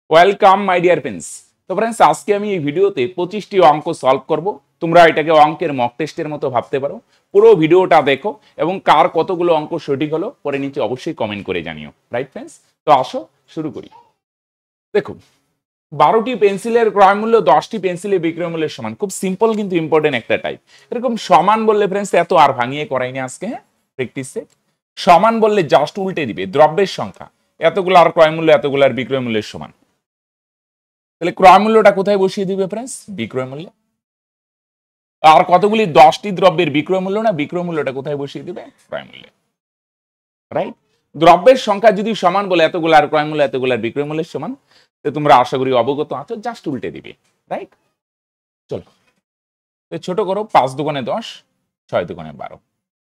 Welcome my dear friends. তো friends, আজকে আমি এই ভিডিওতে 25টি অঙ্ক সলভ করব। তোমরা এটাকে অঙ্কের মক টেস্টের মতো ভাবতে পারো। পুরো ভিডিওটা দেখো এবং কার কতগুলো অঙ্ক সঠিক হলো পরে নিচে অবশ্যই কমেন্ট করে জানিও। রাইট ফ্রেন্ডস, তো আসো শুরু করি। দেখো, 12টি পেন্সিলের ক্রয় মূল্য 10টি পেন্সিলের বিক্রয় মূল্যের সমান। খুব সিম্পল কিন্তু ইম্পর্টেন্ট একটা টাইপ। এরকম সমান বললে ফ্রেন্ডস এত আর ভাঙিয়ে করাইনি আজকে, হ্যাঁ প্র্যাকটিসে। সমান বললে জাস্ট উল্টে দিবে, দ্রব্যের সংখ্যা এতগুলো আর ক্রয় মূল্য এতগুলো আর বিক্রয় মূল্যের সমান। তাহলে ক্রয় মূল্যটা কোথায় বসিয়ে দিবে ফ্রেন্ডস? বিক্রয় মূল্যে। আর কতগুলি 10টি দ্রব্যের বিক্রয় মূল্য না, বিক্রয় মূল্যটা কোথায় বসিয়ে দিবে? ক্রয় মূল্যে। রাইট, দ্রব্যের সংখ্যা যদি সমান বলে এতগুলো আর ক্রয় মূল্য এতগুলো আর বিক্রয় মূল্যের সমান, তো তোমরা আশা করি অবগত আছো, জাস্ট উল্টে দিবে। রাইট, চলো ছোট করো। 5 দুগুণে 10, 6 দুগুণে 12।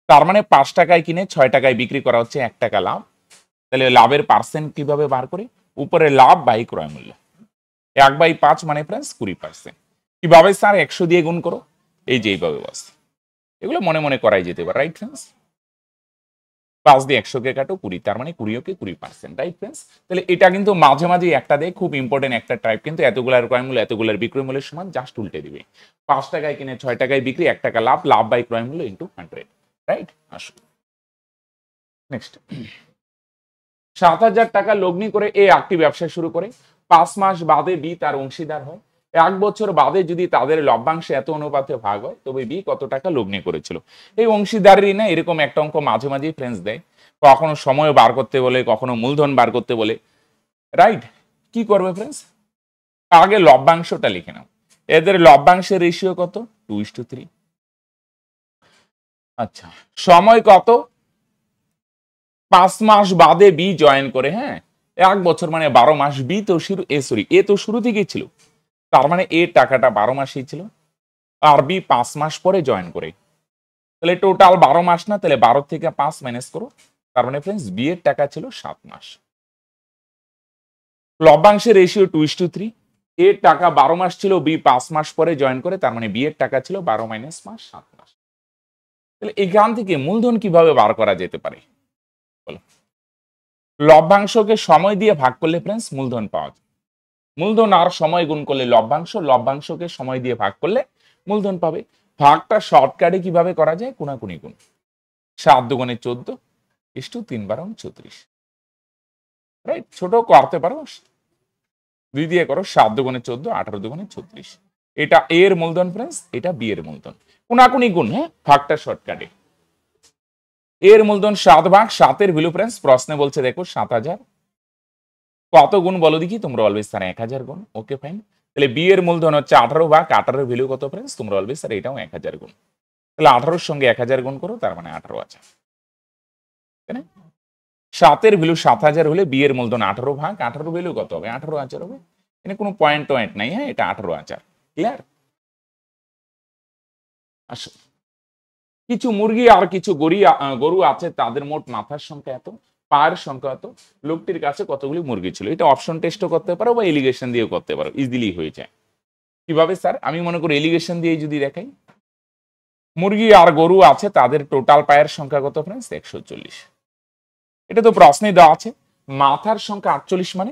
তার মানে 5 টাকায় কিনে 6 টাকায় বিক্রি করা হচ্ছে 1 টাকা লাভ। তাহলে লাভের পার্সেন্ট কিভাবে বার করে? উপরে লাভ বাই ক্রয় মূল্য। 1/5 মানে ফ্রেন্ডস 20%। কিভাবে স্যার? 100 দিয়ে গুণ করো, এই যে এইভাবে বাস। এগুলো মনে মনে করাই যেতে পারে। রাইট ফ্রেন্ডস, 5 দিয়ে 100 কে কাটো 20, তার মানে 20 কে 20%। রাইট ফ্রেন্ডস, তাহলে এটা কিন্তু মাঝে মাঝে একটা দেয়, খুব ইম্পর্টেন্ট একটা টাইপ, কিন্তু এতগুলার ক্রয় মূল্য এতগুলার বিক্রয় মূল্যের সমান, জাস্ট উল্টে দিবে। 5 টাকায় কিনে 6 টাকায় বিক্রি, 1 টাকা লাভ, লাভ বাই ক্রয় মূল্য ইন্টু 100। রাইট, আসো নেক্সট। 7,000 টাকা লগ্নি করে এ একটি ব্যবসা শুরু করে। 5 মাস বাদে বি তার অংশীদার হয়। 1 বছর বাদে যদি তাদের লভ্যাংশে এত অনুপাতে ভাগ হয় তবে বি কত টাকা লগ্নি করেছিল। এই অংশীদারেরই না এরকম একটা অঙ্ক মাঝে মাঝেই ফ্রেন্ডস দেয়, কখনো সময় বার করতে বলে, কখনো মূলধন বার করতে বলে। রাইট, কি করবে ফ্রেন্ডস? আগে লভ্যাংশটা লিখে নাও। এদের লভ্যাংশের রেশিও কত? 2:3। আচ্ছা, সময় কত? 5 মাস বাদে বি জয়েন করে, হ্যাঁ 1 বছর মানে 12 মাস। বি তো এ তো শুরু থেকেই ছিল, তার মানে এ টাকাটা 12 মাসেই ছিল। আর বি 5 মাস পরে জয়েন করে, তাহলে টোটাল 12 মাস না, তাহলে 12 থেকে 5 মাইনাস করো, তার মানে ফ্রেন্ডস বি এর টাকা ছিল 7 মাস। লভ্যাংশের রেশিও 2:3। এর টাকা 12 মাস ছিল, বি 5 মাস পরে জয়েন করে, তার মানে বি এর টাকা ছিল 12 মাইনাস মাস 7 মাস। তাহলে এখান থেকে মূলধন কিভাবে বার করা যেতে পারে বলো? লভ্যাংশকে সময় দিয়ে ভাগ করলে ফ্রেন্ডস মূলধন পাওয়া যায়। মূলধন আর সময় গুণ করলে লভ্যাংশ, লভ্যাংশকে সময় দিয়ে ভাগ করলে মূলধন পাবে। ভাগটা শর্টকাটে কিভাবে করা যায়? কোনাকুনি গুণ। 7 দুগুণে 14 ইস্টু 3 12 34। রাইট, ছোট করতে পারো, 2 দিয়ে করো। 7 দুগুণে 14, 18 দুগুণে 36। এটা এ এর মূলধন ফ্রেন্ডস, এটা বি এর মূলধন। কোনাকুনি গুণ, হ্যাঁ ভাগটা শর্টকাটে। এর মূলধন 7 ভাগ 7 এর ভ্যালু ফ্রেন্ডস প্রশ্নে বলছে দেখো 7,000। কত গুণ বলো দেখি? তোমরা অলওয়েজ স্যার 1000 গুণ। Okay fine. তাহলে বি এর মূলধন হচ্ছে 18 ভাগ 18 এর ভ্যালু কত ফ্রেন্ডস? তোমরা অলওয়েজ স্যার এটাও 1000 গুণ। তাহলে 18 সঙ্গে 1000 গুণ করো, তার মানে 18,000। তাই না? 7 এর ভ্যালু 7,000 হলে বি এর মূলধন 18 ভাগ 18 ভ্যালু কত হবে? 18,000 হবে। এখানে কোনো পয়েন্ট নাই, হ্যাঁ এটা 18,000। ক্লিয়ার? আসো, কিছু মুরগি আর কিছু গরু আছে, তাদের মোট মাথার সংখ্যা এত, পায়ের সংখ্যা এত। লোকটির কাছে কতগুলি মুরগি ছিল? এটা অপশন টেস্টও করতে পারো বা এলিগেশন দিয়েও করতে পারো, ইজিলি হয়ে যায়। কিভাবে স্যার? আমি মনে করি এলিগেশন দিয়ে যদি দেখাই। মুরগি আর গরু আছে, তাদের টোটাল পায়ের সংখ্যা কত ফ্রেন্ডস? 140। এটা তো প্রশ্নে দেওয়া আছে। মাথার সংখ্যা 48, মানে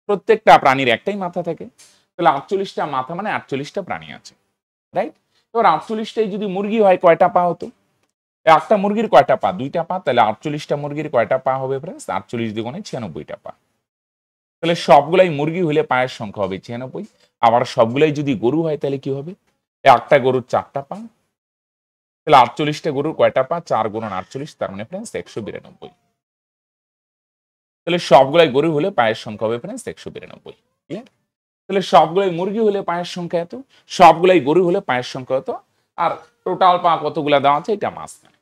প্রত্যেকটা প্রাণীর একটাই মাথা থাকে, তাহলে 48টা মাথা মানে 48টা প্রাণী আছে। রাইট, এবার 48টাই যদি মুরগি হয় কয়টা পা হতো? একটা মুরগির কয়টা পা? 2টা পা। তাহলে 48টা মুরগির কয়টা পা হবে ফ্রেন্ডস? 48 দুগুণে 96টা পা। তাহলে সবগুলাই মুরগি হলে পায়ের সংখ্যা হবে 96। আবার সবগুলাই যদি গরু হয় তাহলে কি হবে? একটা গরুর 4টা পা। তাহলে 48টা গরুর কয়টা পা? 4 গুণন 48, তার মানে ফ্রেন্ডস 192। তাহলে সবগুলাই গরু হলে পায়ের সংখ্যা হবে ফ্রেন্ডস 192। ক্লিয়ার? তাহলে সবগুলাই মুরগি হলে পায়ের সংখ্যা এত, সবগুলাই গরু হলে পায়ের সংখ্যা এত, আর টোটাল পা কতগুলা দেওয়া আছে এটা মাঝখানে।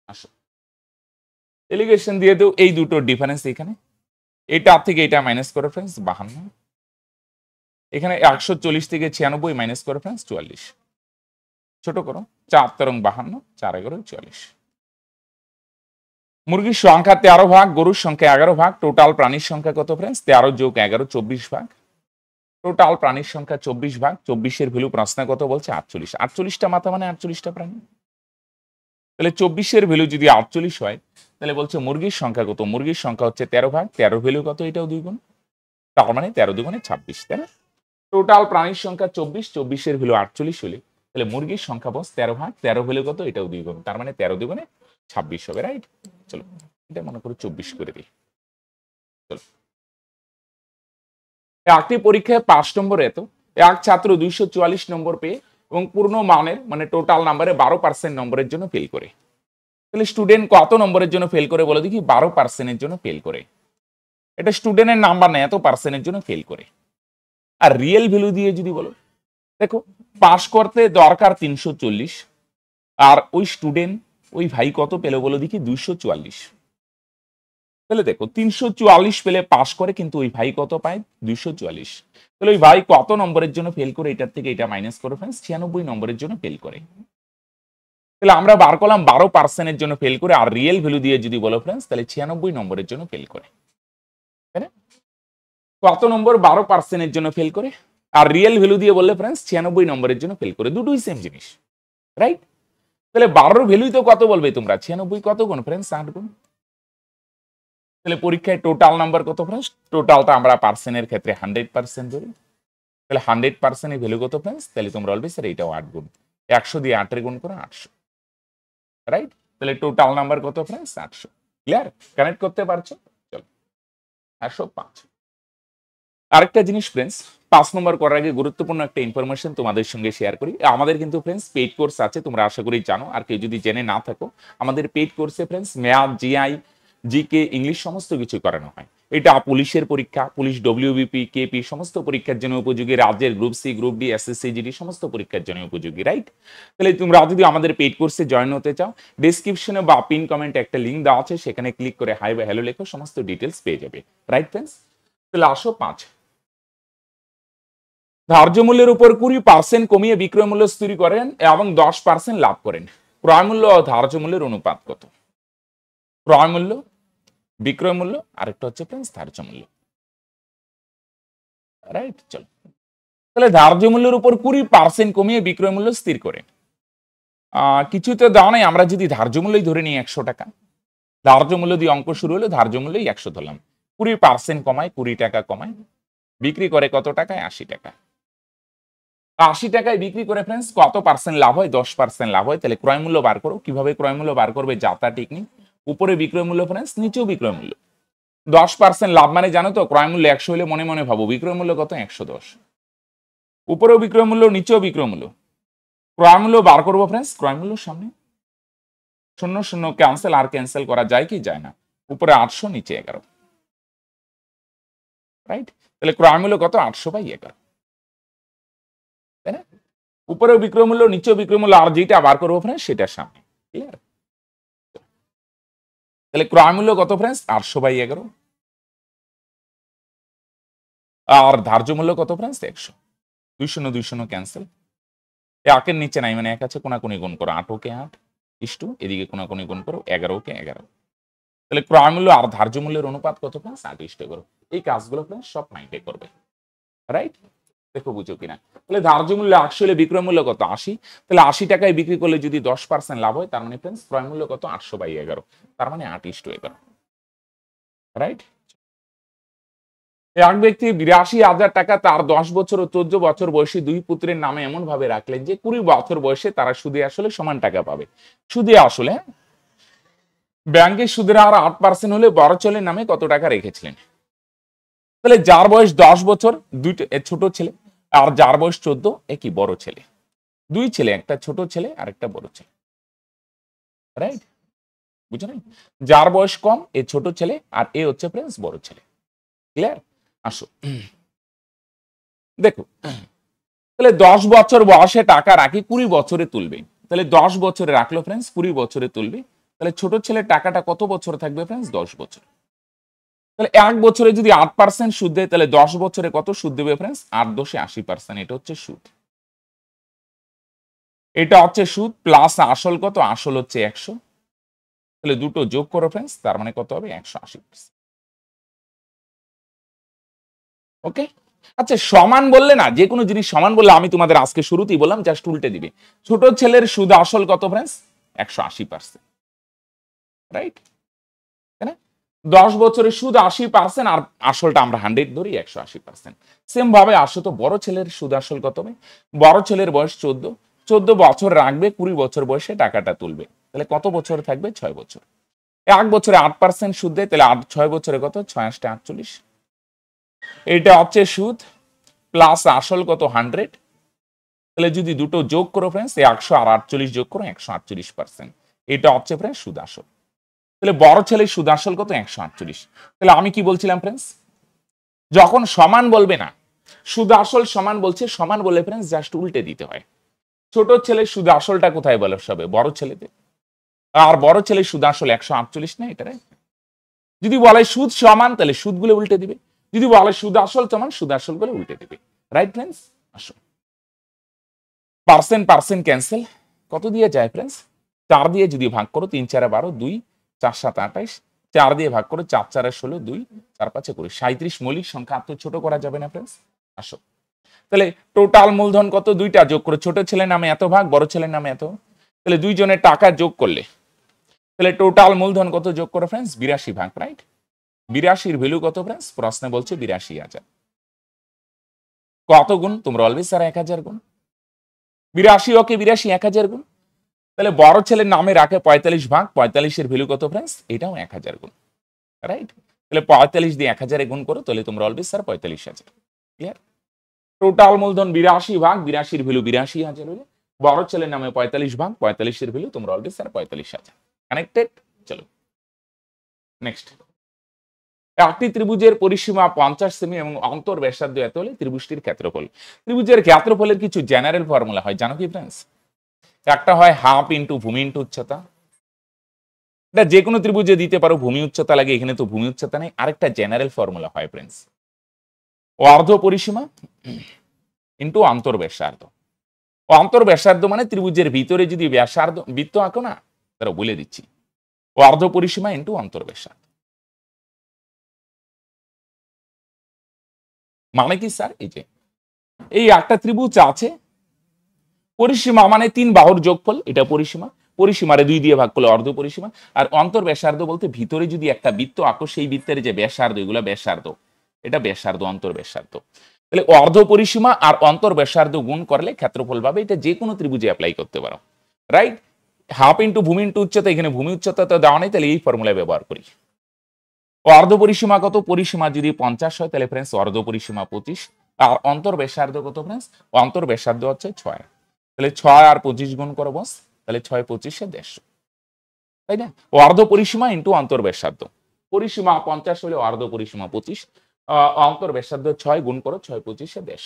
আসো, এলিগেশন দিয়ে দেও এই দুটোর ডিফারেন্স এখানে। এটা থেকে এটা মাইনাস করে ফ্রেন্ডস 52। এখানে 140 থেকে 96 মাইনাস করে ফ্রেন্ডস 44। ছোট করো, 4 তেরং 52, 4 11 44। মুরগির সংখ্যা 13 ভাগ, গরুর সংখ্যা 11 ভাগ। টোটাল প্রাণীর সংখ্যা কত ফ্রেন্ডস? 13 যোগ 11 24 ভাগ। টোটাল প্রাণীর সংখ্যা 24 ভাগ। 24 এর ভ্যালু প্রশ্নে কত বলছে? 48। 48টা মাথা মানে 48টা প্রাণী। তাহলে 24 এর ভ্যালু যদি 48 হয়, তাহলে বলছে মুরগির সংখ্যা কত? মুরগির সংখ্যা হচ্ছে 13 ভাগ, 13 ভ্যালু কত? এটাও 2 গুণ। তার মানে 13 দুগুণে 26, তাই না? টোটাল প্রাণীর সংখ্যা 24, 24-এর ভ্যালু 48 হলে তাহলে মুরগির সংখ্যা বস 13 ভাগ 13 হলে কত, এটাও 2 গুণ, তার মানে 13 দুগুণে 26 হবে, রাইট? চলো এটা মনে করো 24 করে দিই। চলো একটি পরীক্ষায় 5 নম্বর এত এক ছাত্র 244 নম্বর পেয়ে এবং পূর্ণ মানের মানে টোটাল নাম্বারে 12% নম্বরের জন্য ফেল করে, তাহলে স্টুডেন্ট কত নম্বরের জন্য ফেল করে বলো দেখি? 12%-এর জন্য ফেল করে। এটা স্টুডেন্টের নাম্বার নেই, এত পার্সেন্টের জন্য ফেল করে। আর রিয়েল ভ্যালু দিয়ে যদি বলো, দেখো পাস করতে দরকার 340 আর ওই স্টুডেন্ট ওই ভাই কত পেলো বলো দেখি? 244। তাহলে দেখো 344 পেলে পাস করে, কিন্তু ওই ভাই কত পায়? 244। তাহলে ওই ভাই কত নম্বরের জন্য ফেল করে? এটার থেকে এটা মাইনাস করে ফ্রেন্ডস 96 নম্বরের জন্য ফেল করে। তাহলে আমরা বার করলাম 12%-এর জন্য ফেল করে, আর রিয়েল ভ্যালু দিয়ে যদি বলো ফ্রেন্ডস তাহলে 96 নম্বরের জন্য ফেল করে, তাই না? কত নম্বর? 12%-এর জন্য ফেল করে, আর রিয়েল ভ্যালু দিয়ে বললে ফ্রেন্ডস 96 নম্বরের জন্য ফেল করে, দুটোই সেম জিনিস, রাইট? তাহলে 12-র ভ্যালুই তো কত বলবে তোমরা? 96 কত গুণ ফ্রেন্ডস? 8 গুণ। তাহলে পরীক্ষায় টোটাল নাম্বার কত ফ্রেন্ডস? টোটালটা আমরা পার্সেন্টের ক্ষেত্রে 100% ধরি, তাহলে 100%-এর ভ্যালু কত ফ্রেন্ডস? তাহলে তোমরা বলবে স্যার এটাও 8 গুণ, 100 দিয়ে 8-এর গুণ করো 800, রাইট? তাহলে টোটাল নাম্বার কত ফ্রেন্ডস? 800। ক্লিয়ার? কানেক্ট করতে পারছো? চলো 805। আরেকটা জিনিস ফ্রেন্ডস, 5 নম্বর করার আগে গুরুত্বপূর্ণ একটা ইনফরমেশন তোমাদের সঙ্গে শেয়ার করি। আমাদের কিন্তু ফ্রেন্ডস পেইড কোর্স আছে, তোমরা আশা করি জানো, আর কেউ যদি জেনে না থাকো, আমাদের পেইড কোর্সে friends math, GI, GK, English সমস্ত কিছু করানো হয়। এটা পুলিশের পরীক্ষা, পুলিশ ডব্লিউবিপি, কেপি সমস্ত পরীক্ষার জন্য উপযোগী, রাজ্যের group C, group D, SSC, GD সমস্ত পরীক্ষার জন্য উপযোগী, রাইট? তাহলে তোমরা যদি আমাদের পেইড কোর্সে জয়েন হতে চাও, ডেসক্রিপশনে বা পিন কমেন্টে একটা লিঙ্ক দেওয়া আছে, সেখানে ক্লিক করে হাই বা হ্যালো লেখো, সমস্ত ডিটেলস পেয়ে যাবে, রাইট ফ্রেন্ডস? তাহলে আসো 5, ধার্য মূল্যের উপর 20% কমিয়ে বিক্রয় মূল্য স্থির করেন এবং 10% লাভ করেন। ক্রয় মূল্য ও ধার্য মূল্যের অনুপাত কত? ক্রয় মূল্য, বিক্রয় মূল্য, আরেকটা হচ্ছে ফ্রেন্ডস ধার্য মূল্য, রাইট? চলো তাহলে ধার্য মূল্যের উপর 20% কমিয়ে বিক্রয় মূল্য স্থির করেন। কিছু তো দেওয়া নাই, আমরা যদি ধার্য মূল্যই ধরে নিই 100 টাকা, ধার্য মূল্য দিয়ে অঙ্ক শুরু হলো, ধার্য মূল্যই 100 ধরলাম, 20% কমায়, 20 টাকা কমায়, বিক্রি করে কত টাকায়? 80 টাকা। 80 টাকায় বিক্রি করে ফ্রেন্ডস কত পার্সেন্ট লাভ হয়? 10% লাভ হয়। তাহলে ক্রয় মূল্য বার করো। কিভাবে ক্রয় মূল্য বার করবে? যাতা টেকনিক। উপরে বিক্রয় মূল্য ফ্রেন্ডস, নিচেও বিক্রয় মূল্য। 10% লাভ মানে জানো তো, ক্রয় মূল্য 100 হলে মনে মনে ভাবো বিক্রয় মূল্য কত? 110। উপরেও বিক্রয় মূল্য, নিচেও বিক্রয় মূল্য। ক্রয় মূল্য বার করবো ফ্রেন্ডস, ক্রয় মূল্য সামনে 0 0 ক্যান্সেল, আর ক্যান্সেল করা যায় কি? যায় না। উপরে 800, নিচে 11, রাইট? তাহলে ক্রয় মূল্য কত? 800/11, তাই না? উপরেও বিক্রয় মূল্য, নিচেও বিক্রয় মূল্য, আর যেটা বার করবো ফ্রেন্ডস সেটার সামনে, ক্লিয়ার? তাহলে ক্রয় মূল্য কত ফ্রেন্ডস? 800/11, আর ধার্য মূল্য কত ফ্রেন্ডস? 100। 2 0 2 0 ক্যান্সেল, একের নিচে নাই মানে 1 আছে, কোনাকুনি গুণ করো, 8 ওকে 8 ইস্টু এদিকে কোনাকুনি গুণ করো, 11 ওকে 11। তাহলে ক্রয় মূল্য আর ধার্য মূল্যের অনুপাত কত ফ্রেন্ডস? 8:11। এই কাজগুলো ফ্রেন্ডস সব মাইন্ডে করবে, রাইট? দেখো বুঝো কিনা। তাহলে ধার্য মূল্য 800 হলে বিক্রয় মূল্য কত? 80। তাহলে 80 টাকায় বিক্রি করলে যদি 10% লাভ হয়, তার মানে ফ্রেন্ডস ক্রয় মূল্য কত? 800/11, তার মানে 8:11, রাইট? এক ব্যক্তি 82,000 টাকা তার 10 বছর ও 14 বছর বয়সী 2 পুত্রের নামে এমন ভাবে রাখলেন যে 20 বছর বয়সে তারা সুদে আসলে সমান টাকা পাবে। সুদে আসলে ব্যাংকের সুদের হার 8% হলে বড় ছেলের নামে কত টাকা রেখেছিলেন? তাহলে যার বয়স 10 বছর, দুইটা ছোট ছেলে, আর যার বয়স 14 একই বড় ছেলে। দুই ছেলে, একটা ছোট ছেলে আর একটা বড় ছেলে, রাইট? বুঝছো না? যার বয়স কম এ ছোট ছেলে, আর এ হচ্ছে ফ্রেন্ডস বড় ছেলে, ক্লিয়ার? আসো দেখো, তাহলে 10 বছর বয়সে টাকা রাখি 20 বছরে তুলবে। তাহলে 10 বছরে রাখলো ফ্রেন্ডস, 20 বছরে তুলবে। তাহলে ছোট ছেলের টাকাটা কত বছর থাকবে ফ্রেন্ডস? 10 বছর। তাহলে 1 বছরে যদি 8% সুদ দেয়, তাহলে 10 বছরে কত সুদ দেবে ফ্রেন্ডস? 8 10 80%। এটা হচ্ছে সুদ, এটা হচ্ছে সুদ প্লাস আসল কত? আসল হচ্ছে 100। তাহলে দুটো যোগ করো ফ্রেন্ডস, তার মানে কত হবে? 180%। ওকে, আচ্ছা সমান বললে না, যে কোনো জিনিস সমান বললে, আমি তোমাদের আজকে শুরুতেই বললাম জাস্ট উল্টে দিবে। ছোট ছেলের সুদ আসল কত ফ্রেন্ডস? 180%, রাইট? তাই না? 10 বছরের সুদ 80% আর আসলটা আমরা 100 ধরি 180%। সেম ভাবে আসো তো বড় ছেলের সুদ আসল কত হবে? বড় ছেলের বয়স 14 বছর রাখবে, 20 বছর বয়সে টাকাটা তুলবে, তাহলে কত বছর থাকবে? 6 বছর। 1 বছরে 8% সুদ দেয়, তাহলে 6 বছরে কত? 6 8 48। এটা হচ্ছে সুদ প্লাস আসল কত? 100। তাহলে যদি দুটো যোগ করো ফ্রেন্ডস, 100 আর 48 যোগ করো, 148%। এটা হচ্ছে ফ্রেন্ডস সুদ আসল। তাহলে বড় ছেলের সুদ আসল কত? 148। তাহলে আমি কি বলছিলাম ফ্রেন্ডস, যখন সমান বলবে না, সুদ আসল সমান বলছে, সমান বলে ফ্রেন্ডস জাস্ট উল্টে দিতে হয়। ছোট ছেলের সুদ আসলটা কোথায় বলে হবে? বড় ছেলেতে। আর বড় ছেলের সুদ আসল 148 না, এটা যদি বলে সুদ সমান তাহলে সুদগুলো উল্টে দিবে, যদি বলে সুদ আসল সমান সুদ আসল গুলো উল্টে দিবে। Right friends? আসো পার্সেন্ট পার্সেন্ট ক্যান্সেল, কত দিয়ে যায় ফ্রেন্ডস? 4 দিয়ে যদি ভাগ করো, 3 4 12, 2 4 7 28, 4 দিয়ে ভাগ করো, 4 4 16, 2 4 5 20, 37 মৌলিক সংখ্যা। এত ছোট করা যাবে না ফ্রেন্ডস। আসো তাহলে টোটাল মূলধন কত? দুইটা যোগ করে, ছোট ছেলের নামে এত ভাগ, বড় ছেলের নামে এত, তাহলে দুইজনের টাকা যোগ করলে তাহলে টোটাল মূলধন কত যোগ করো ফ্রেন্ডস? 82 ভাগ। রাইট? 82 ভ্যালু কত ফ্রেন্ডস? প্রশ্নে বলছে 82,000। কত গুণ? তোমরা অলওয়েজ স্যার 1000 গুণ। 82 ওকে 82 1000 গুণ। তাহলে বড় ছেলের নামে রাখে 45 ভাগ, 45 ভ্যালু কত ফ্রেন্ডস? এটাও 1000 গুণ। রাইট? তাহলে 45 দিয়ে 1000 গুণ করো, তাহলে তোমরা অলওয়েজ স্যার 45,000। ক্লিয়ার? টোটাল মূলধন 82 ভাগ, 82 ভ্যালু 82,000 হলে বড় ছেলের নামে 45 ভাগ, 45 ভ্যালু তোমরা অলওয়েজ স্যার 45,000। কানেক্টেড? চলো নেক্সট। একটি ত্রিভুজের পরিসীমা 50 সেমি এবং অন্তর ব্যাসার্ধ এত হলে ত্রিভুজটির ক্ষেত্রফল। ত্রিভুজের ক্ষেত্রফলের কিছু জেনারেল ফর্মুলা হয়, জানো কি ফ্রেন্ডস? একটা হয় হাফ ইন্টু ভূমি ইন্টু উচ্চতা। এটা যে কোনো ত্রিভুজে দিতে পারো, ভূমি উচ্চতা লাগে, এখানে তো ভূমি উচ্চতা নেই। আরেকটা জেনারেল ফর্মুলা হয় ফ্রেন্ডস, অর্ধ পরিসীমা ইন্টু অন্তর ব্যাসার্ধ। অন্তর ব্যাসার্ধ মানে ত্রিভুজের ভিতরে যদি ব্যাসার্ধ বৃত্ত আঁকো না, তারা বলে দিচ্ছি, অর্ধ পরিসীমা ইন্টু অন্তর ব্যাসার্ধ। মানে কি স্যার? এই যে এই একটা ত্রিভুজ আছে, পরিসীমা মানে 3 বাহুর যোগফল, এটা পরিসীমা। পরিসীমারে 2 দিয়ে ভাগ করলে অর্ধ পরিসীমা। আর অন্তর ব্যাসার্ধ বলতে ভিতরে যদি একটা বৃত্ত আঁকো, সেই বৃত্তের যে ব্যাসার্ধ, এগুলো ব্যাসার্ধ, এটা ব্যাসার্ধ, অন্তর ব্যাসার্ধ। তাহলে অর্ধ পরিসীমা আর অন্তর ব্যাসার্ধ গুণ করলে ক্ষেত্রফল পাবে। এটা যে কোনো ত্রিভুজে অ্যাপ্লাই করতে পারো। রাইট? হাফ ইন্টু ভূমি ইন্টু উচ্চতা, এখানে ভূমি উচ্চতা তো দেওয়া নেই, তাহলে এই ফর্মুলায় ব্যবহার করি। অর্ধ পরিসীমা কত? পরিসীমা যদি 50 হয় তাহলে ফ্রেন্ডস অর্ধ পরিসীমা 25। আর অন্তর ব্যাসার্ধ কত ফ্রেন্ডস? অন্তর ব্যাসার্ধ হচ্ছে 6। তাহলে 6 আর 25 গুণ করো বস, তাহলে 6 25 150। তাই না? অর্ধ পরিসীমা ইন্টু অন্তর ব্যাসার্ধ। পরিসীমা 50 হলে অর্ধ পরিসীমা 25, অন্তর ব্যাসার্ধ 6 গুণ করো, 6 25 150।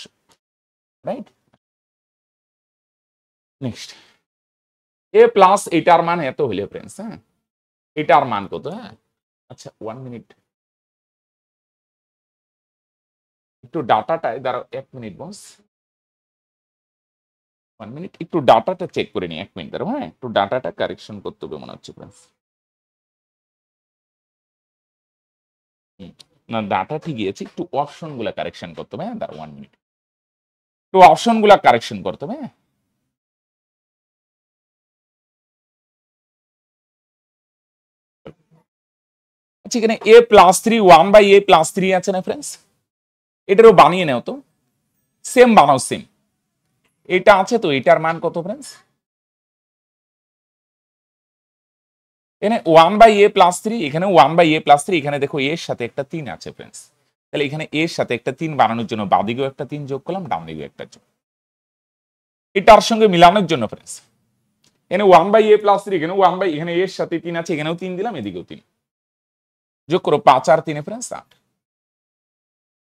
রাইট? নেক্সট, এ প্লাস এটার মান এত হলে ফ্রেন্ডস, হ্যাঁ এটার মান কত? হ্যাঁ আচ্ছা 1 মিনিট, একটু ডাটাটায় দাঁড়াও, 1 মিনিট বস, 1 মিনিট, একটু ডাটাটা চেক করে নি, 1 মিনিট দাঁড়াও। হ্যাঁ একটু ডাটাটা কারেকশন করতে হবে মনে হচ্ছে ফ্রেন্ডস। না ডাটা ঠিকই আছে, একটু অপশন গুলা কারেকশন করতে হবে। হ্যাঁ দাঁড়াও 1 মিনিট, একটু অপশন গুলা কারেকশন করতে হবে। হ্যাঁ আচ্ছা, এখানে a প্লাস 3 1/a+3 আছে না ফ্রেন্ডস? এটারও বানিয়ে নাও তো, সেম বানাও, সেম এটা আছে তো। এটার মান কত ফ্রেন্ডস? এখানে 1/a+3, এখানে 1/a+3, এখানে দেখো এর সাথে একটা 3 আছে ফ্রেন্ডস। তাহলে এখানে এর সাথে একটা 3 বানানোর জন্য বাদিকেও একটা 3 যোগ করলাম, ডান দিকেও একটা যোগ, এটার সঙ্গে মিলানোর জন্য ফ্রেন্ডস। এখানে 1/a+3, এখানে 1 এখানে এর সাথে 3 আছে, এখানেও 3 দিলাম, এদিকেও 3 যোগ করো, 5 আর 3 ফ্রেন্ডস 8।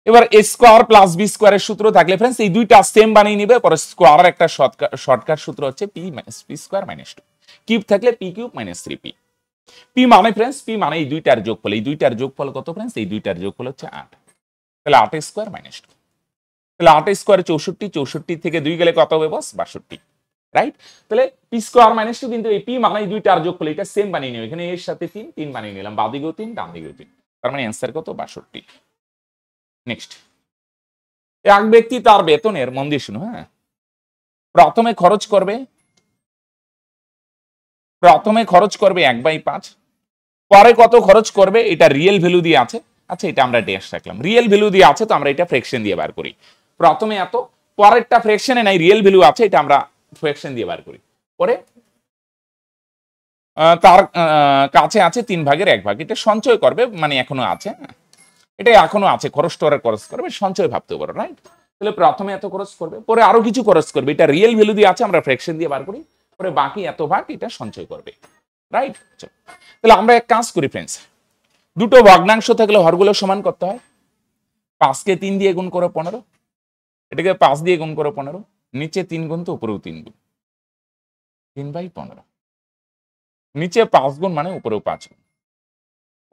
এবার a স্কয়ার প্লাস b স্কয়ারের সূত্র থাকলে ফ্রেন্ডস এই দুইটা সেম বানিয়ে নিবে। পরে স্কয়ারের একটা শর্টকাট সূত্র হচ্ছে p স্কয়ার মাইনাস 2, কিউব থাকলে p cube minus 3p। p মানে ফ্রেন্ডস, p মানে এই দুইটার যোগফল। এই দুইটার যোগফল কত ফ্রেন্ডস? এই দুইটার যোগফল হচ্ছে 8। তাহলে 8 স্কয়ার মাইনাস 2, তাহলে 8 স্কয়ার 64, 64 থেকে 2 গেলে কত হবে বস? 62। রাইট? তাহলে p স্কয়ার মাইনাস 2, কিন্তু এই p মানে এই দুইটার যোগফল, এটা সেম বানিয়ে নিও। এখানে এর সাথে 3 3 বানিয়ে নিলাম, বাদিকেও 3 ডান দিকেও 3, তার মানে অ্যানসার কত? 62। নেক্সট, এক ব্যক্তি তার বেতনের, মন দিয়ে শুনো, হ্যাঁ প্রথমে খরচ করবে 1/5, পরে কত খরচ করবে এটা রিয়েল ভ্যালু দিয়ে আছে। আচ্ছা এটা আমরা ড্যাশ রাখলাম, রিয়েল ভ্যালু দিয়ে আছে তো আমরা এটা ফ্র্যাকশন দিয়ে বার করি। প্রথমে এত, পরেরটা ফ্র্যাকশনে নাই, রিয়েল ভ্যালু আছে, এটা আমরা ফ্র্যাকশন দিয়ে বার করি। পরে তার কাছে আছে 3/1 এটা সঞ্চয় করবে, মানে এখনো আছে, এটা এখনো আছে, খরচ টরে খরচ করবে, সঞ্চয় ভাবতে পারো, রাইট? তাহলে প্রথমে এত খরচ করবে, পরে আরো কিছু খরচ করবে, এটা রিয়েল ভ্যালু দিয়ে আছে, আমরা ফ্র্যাকশন দিয়ে বার করি, পরে বাকি এত ভাগ এটা সঞ্চয় করবে, রাইট? তাহলে আমরা এক কাজ করি ফ্রেন্ডস, দুটো ভগ্নাংশ থাকলে হরগুলো সমান করতে হয়। 5কে 3 দিয়ে গুণ করো 15, এটাকে 5 দিয়ে গুণ করো 15, নিচে 3 গুণ তো উপরেও 3 গুণ, 3/15, নিচে 5 গুণ মানে উপরেও 5 গুণ,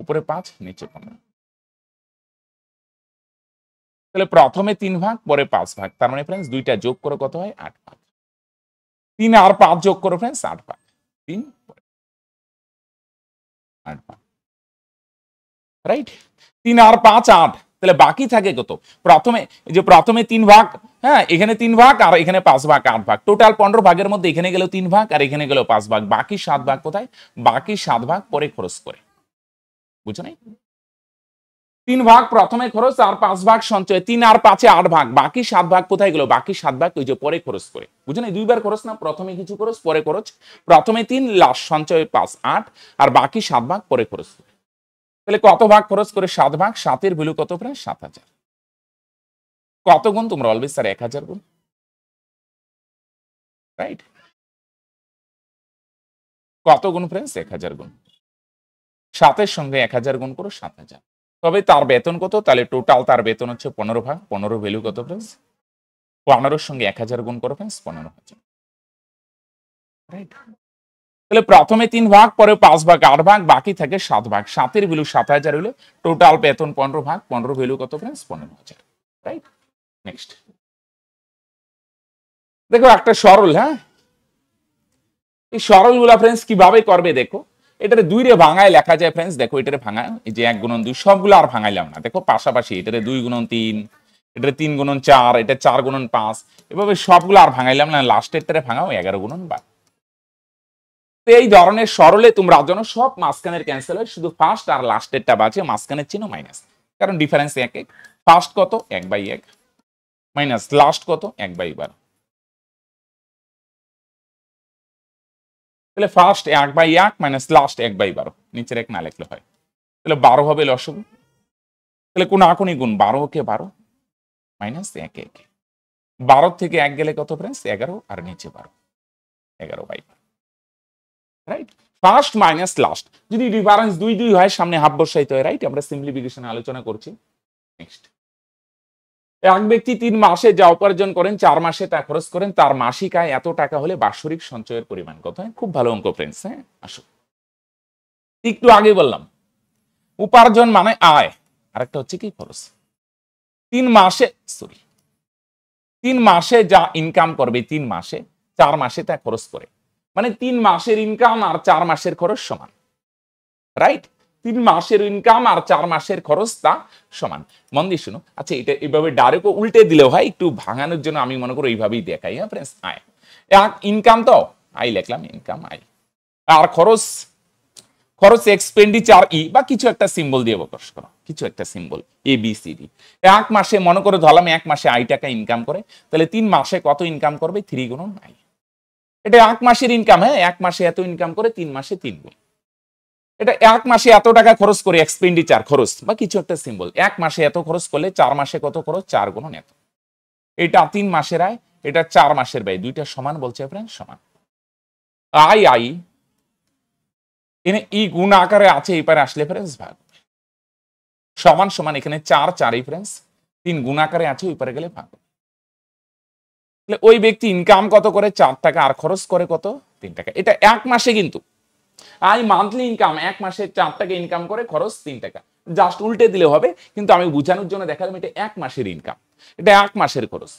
উপরে 5 নিচে 15। তাহলে প্রথমে 3 ভাগ পরে 5 ভাগ, তার মানে ফ্রেন্ডস দুইটা যোগ করো কত হয় 8 ভাগ, 3 আর 5 যোগ করো ফ্রেন্ডস 8 ভাগ, 3 8 ভাগ, রাইট? 3 আর 5 8, তাহলে বাকি থাকে কত? প্রথমে এই যে প্রথমে 3 ভাগ, হ্যাঁ এখানে 3 ভাগ আর এখানে 5 ভাগ, 8 ভাগ, টোটাল 15 ভাগের মধ্যে এখানে গেল 3 ভাগ আর এখানে গেল 5 ভাগ, বাকি 7 ভাগ কোথায়? বাকি 7 ভাগ পরে খরচ করে, বুঝছো নাই? 3 ভাগ প্রথমে খরচ আর 5 ভাগ সঞ্চয়, 3 আর 5-এ 8 ভাগ, বাকি 7 ভাগ কোথায় গেল? বাকি 7 ভাগ ওই যে পরে খরচ করে, বুঝছো নাই? দুইবার খরচ না, প্রথমে কিছু খরচ পরে খরচ, প্রথমে 3 লাস্ট সঞ্চয় 5 8 আর বাকি 7 ভাগ পরে খরচ করে। তাহলে কত ভাগ খরচ করে? 7 ভাগ, 7-এর ভ্যালু কত প্রায় 7000। কত গুণ? তোমরা অলওয়েজ স্যার 1000 গুণ, রাইট? কত গুণ ফ্রেন্ডস? 1000 গুণ। 7-এর সঙ্গে 1000 গুণ করো 7000। তবে তার বেতন কত? তাহলে টোটাল তার বেতন হচ্ছে 15 ভাগ, 15 ভ্যালু কত ফ্রেন্ডস? 15-এর সঙ্গে 1000 গুণ করো ফ্রেন্ডস, 15000, রাইট? তাহলে প্রথমে 3 ভাগ পরে 5 ভাগ 8 ভাগ, বাকি থাকে 7 ভাগ, 7-এর ভ্যালু 7000 হলে টোটাল বেতন 15 ভাগ, 15 ভ্যালু কত ফ্রেন্ডস? 15000, রাইট? নেক্সট দেখো একটা সরল, হ্যাঁ এই সরল গুলা ফ্রেন্ডস কিভাবে করবে দেখো। এটারে 2 রে ভাঙায় লেখা যায় ফ্রেন্ডস, দেখো এটারে ভাঙায়, এই যে 1 গুণন 2 সবগুলো আর ভাঙাইলাম না, দেখো পাশাপাশি এটারে 2 গুণন 3, এটারে 3 গুণন 4, এটা 4 গুণন 5, এভাবে সবগুলো আর ভাঙাইলাম না, লাস্টেরটারে ভাঙাও 11 গুণন 12। তো এই ধরনের সরলে তোমরা জানো সব মাঝখানের ক্যান্সেল হয়, শুধু ফার্স্ট আর লাস্টেরটা বাঁচে, মাঝখানের চিহ্ন মাইনাস, কারণ ডিফারেন্স 1 1, ফার্স্ট কত 1/1 মাইনাস লাস্ট কত 1/12। তাহলে ফার্স্ট 1/1 মাইনাস লাস্ট 1/12, নিচের 1 না লিখলে হয়, তাহলে 12 হবে লসগু। তাহলে কোনাকুনি গুণ, 12 কে 12 মাইনাস 1 1, 12 থেকে 1 গেলে কত ফ্রেন্ডস? 11 আর নিচে 12, 11/12, রাইট? ফার্স্ট মাইনাস লাস্ট, যদি ডিফারেন্স 2 2 হয় সামনে হাফ বসাইতে হয়, রাইট? আমরা সিম্পলিফিকেশন আলোচনা করছি। নেক্সট, এক ব্যক্তি 3 মাসে যা উপার্জন করেন 4 মাসে তা খরচ করেন, তার মাসিক আয় এত টাকা হলে বাৎসরিক সঞ্চয়ের পরিমাণ কত? খুব ভালো অঙ্ক ফ্রেন্ডস, হ্যাঁ আসো। একটু আগে বললাম উপার্জন মানে আয়, আরেকটা হচ্ছে কি খরচ। 3 মাসে 3 মাসে যা ইনকাম করবে 3 মাসে, 4 মাসে তা খরচ করে, মানে 3 মাসের ইনকাম আর 4 মাসের খরচ সমান, রাইট? 3 মাসের ইনকাম আর 4 মাসের খরচ তা সমান। মন দিয়ে শুনো। আচ্ছা এটা এইভাবে ডাইরেক্ট উল্টে দিলেও হয়, একটু ভাঙানোর জন্য আমি মনে করি এইভাবেই দেখাই, হ্যাঁ ফ্রেন্ডস। আয় ইনকাম তো আই লিখলাম, ইনকাম আই, আর খরচ খরচ এক্সপেন্ডিচার ই বা কিছু একটা সিম্বল দিয়ে প্রকাশ করো, কিছু একটা symbol A B C D. এক মাসে মনে করে ধরলাম 1 মাসে আই টাকা ইনকাম করে, তাহলে 3 মাসে কত ইনকাম করবে? 3 গুণন আই। এটা 1 মাসের ইনকাম, হ্যাঁ 1 মাসে এত ইনকাম করে, 3 মাসে 3 গুণ। এটা 1 মাসে এত টাকা খরচ করে, এক্সপেন্ডিচার খরচ বা কিছু একটা সিম্বল, 1 মাসে এত খরচ করলে 4 মাসে কত খরচ? 4 গুণন এত। এটা 3 মাসের আয়, এটা 4 মাসের ব্যয়, দুইটা সমান বলছে ফ্রেন্ড, সমান। আই আই এখানে ই গুণ আকারে আছে, এই পারে আসলে ফ্রেন্ডস ভাগ, সমান সমান, এখানে 4 4 ফ্রেন্ডস, 3 গুণ আকারে আছে, ওই পারে গেলে ভাগ। তাহলে ওই ব্যক্তি ইনকাম কত করে? 4 টাকা, আর খরচ করে কত? 3 টাকা। এটা 1 মাসে, কিন্তু আই মান্থলি ইনকাম 1 মাসে 4 টাকা ইনকাম করে, খরচ 3 টাকা। জাস্ট উল্টে দিলে হবে, কিন্তু আমি বোঝানোর জন্য দেখালাম এটা 1 মাসের ইনকাম, এটা 1 মাসের খরচ।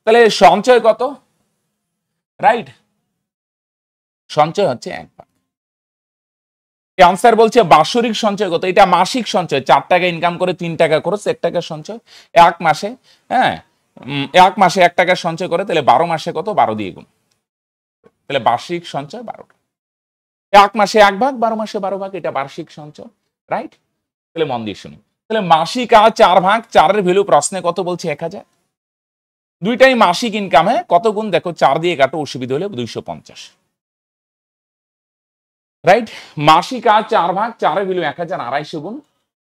তাহলে সঞ্চয় কত? রাইট, সঞ্চয় হচ্ছে 1 ভাগ। আনসার বলছে বাৎসরিক সঞ্চয় কত? এটা মাসিক সঞ্চয়, 4 টাকা ইনকাম করে 3 টাকা খরচ, 1 টাকা সঞ্চয় 1 মাসে, হ্যাঁ 1 মাসে 1 টাকা সঞ্চয় করে, তাহলে 12 মাসে কত? 12 দিয়ে গুণ, তাহলে বার্ষিক সঞ্চয় 12টা। এক মাসে 1 ভাগ, 12 মাসে 12 ভাগ, এটা বার্ষিক সঞ্চয়, রাইট? তাহলে মন দিয়ে শুনি। তাহলে মাসিক আয় 4 ভাগ, 4 এর ভ্যালু প্রশ্নে কত বলছে? 1000। দুইটাই মাসিক ইনকাম, হ্যাঁ, কত গুণ দেখো, 4 দিয়ে কাটো, অসুবিধা হলে 250, রাইট? মাসিক আয় 4 ভাগ, 4 এর ভ্যালু 1000, 250 গুণ।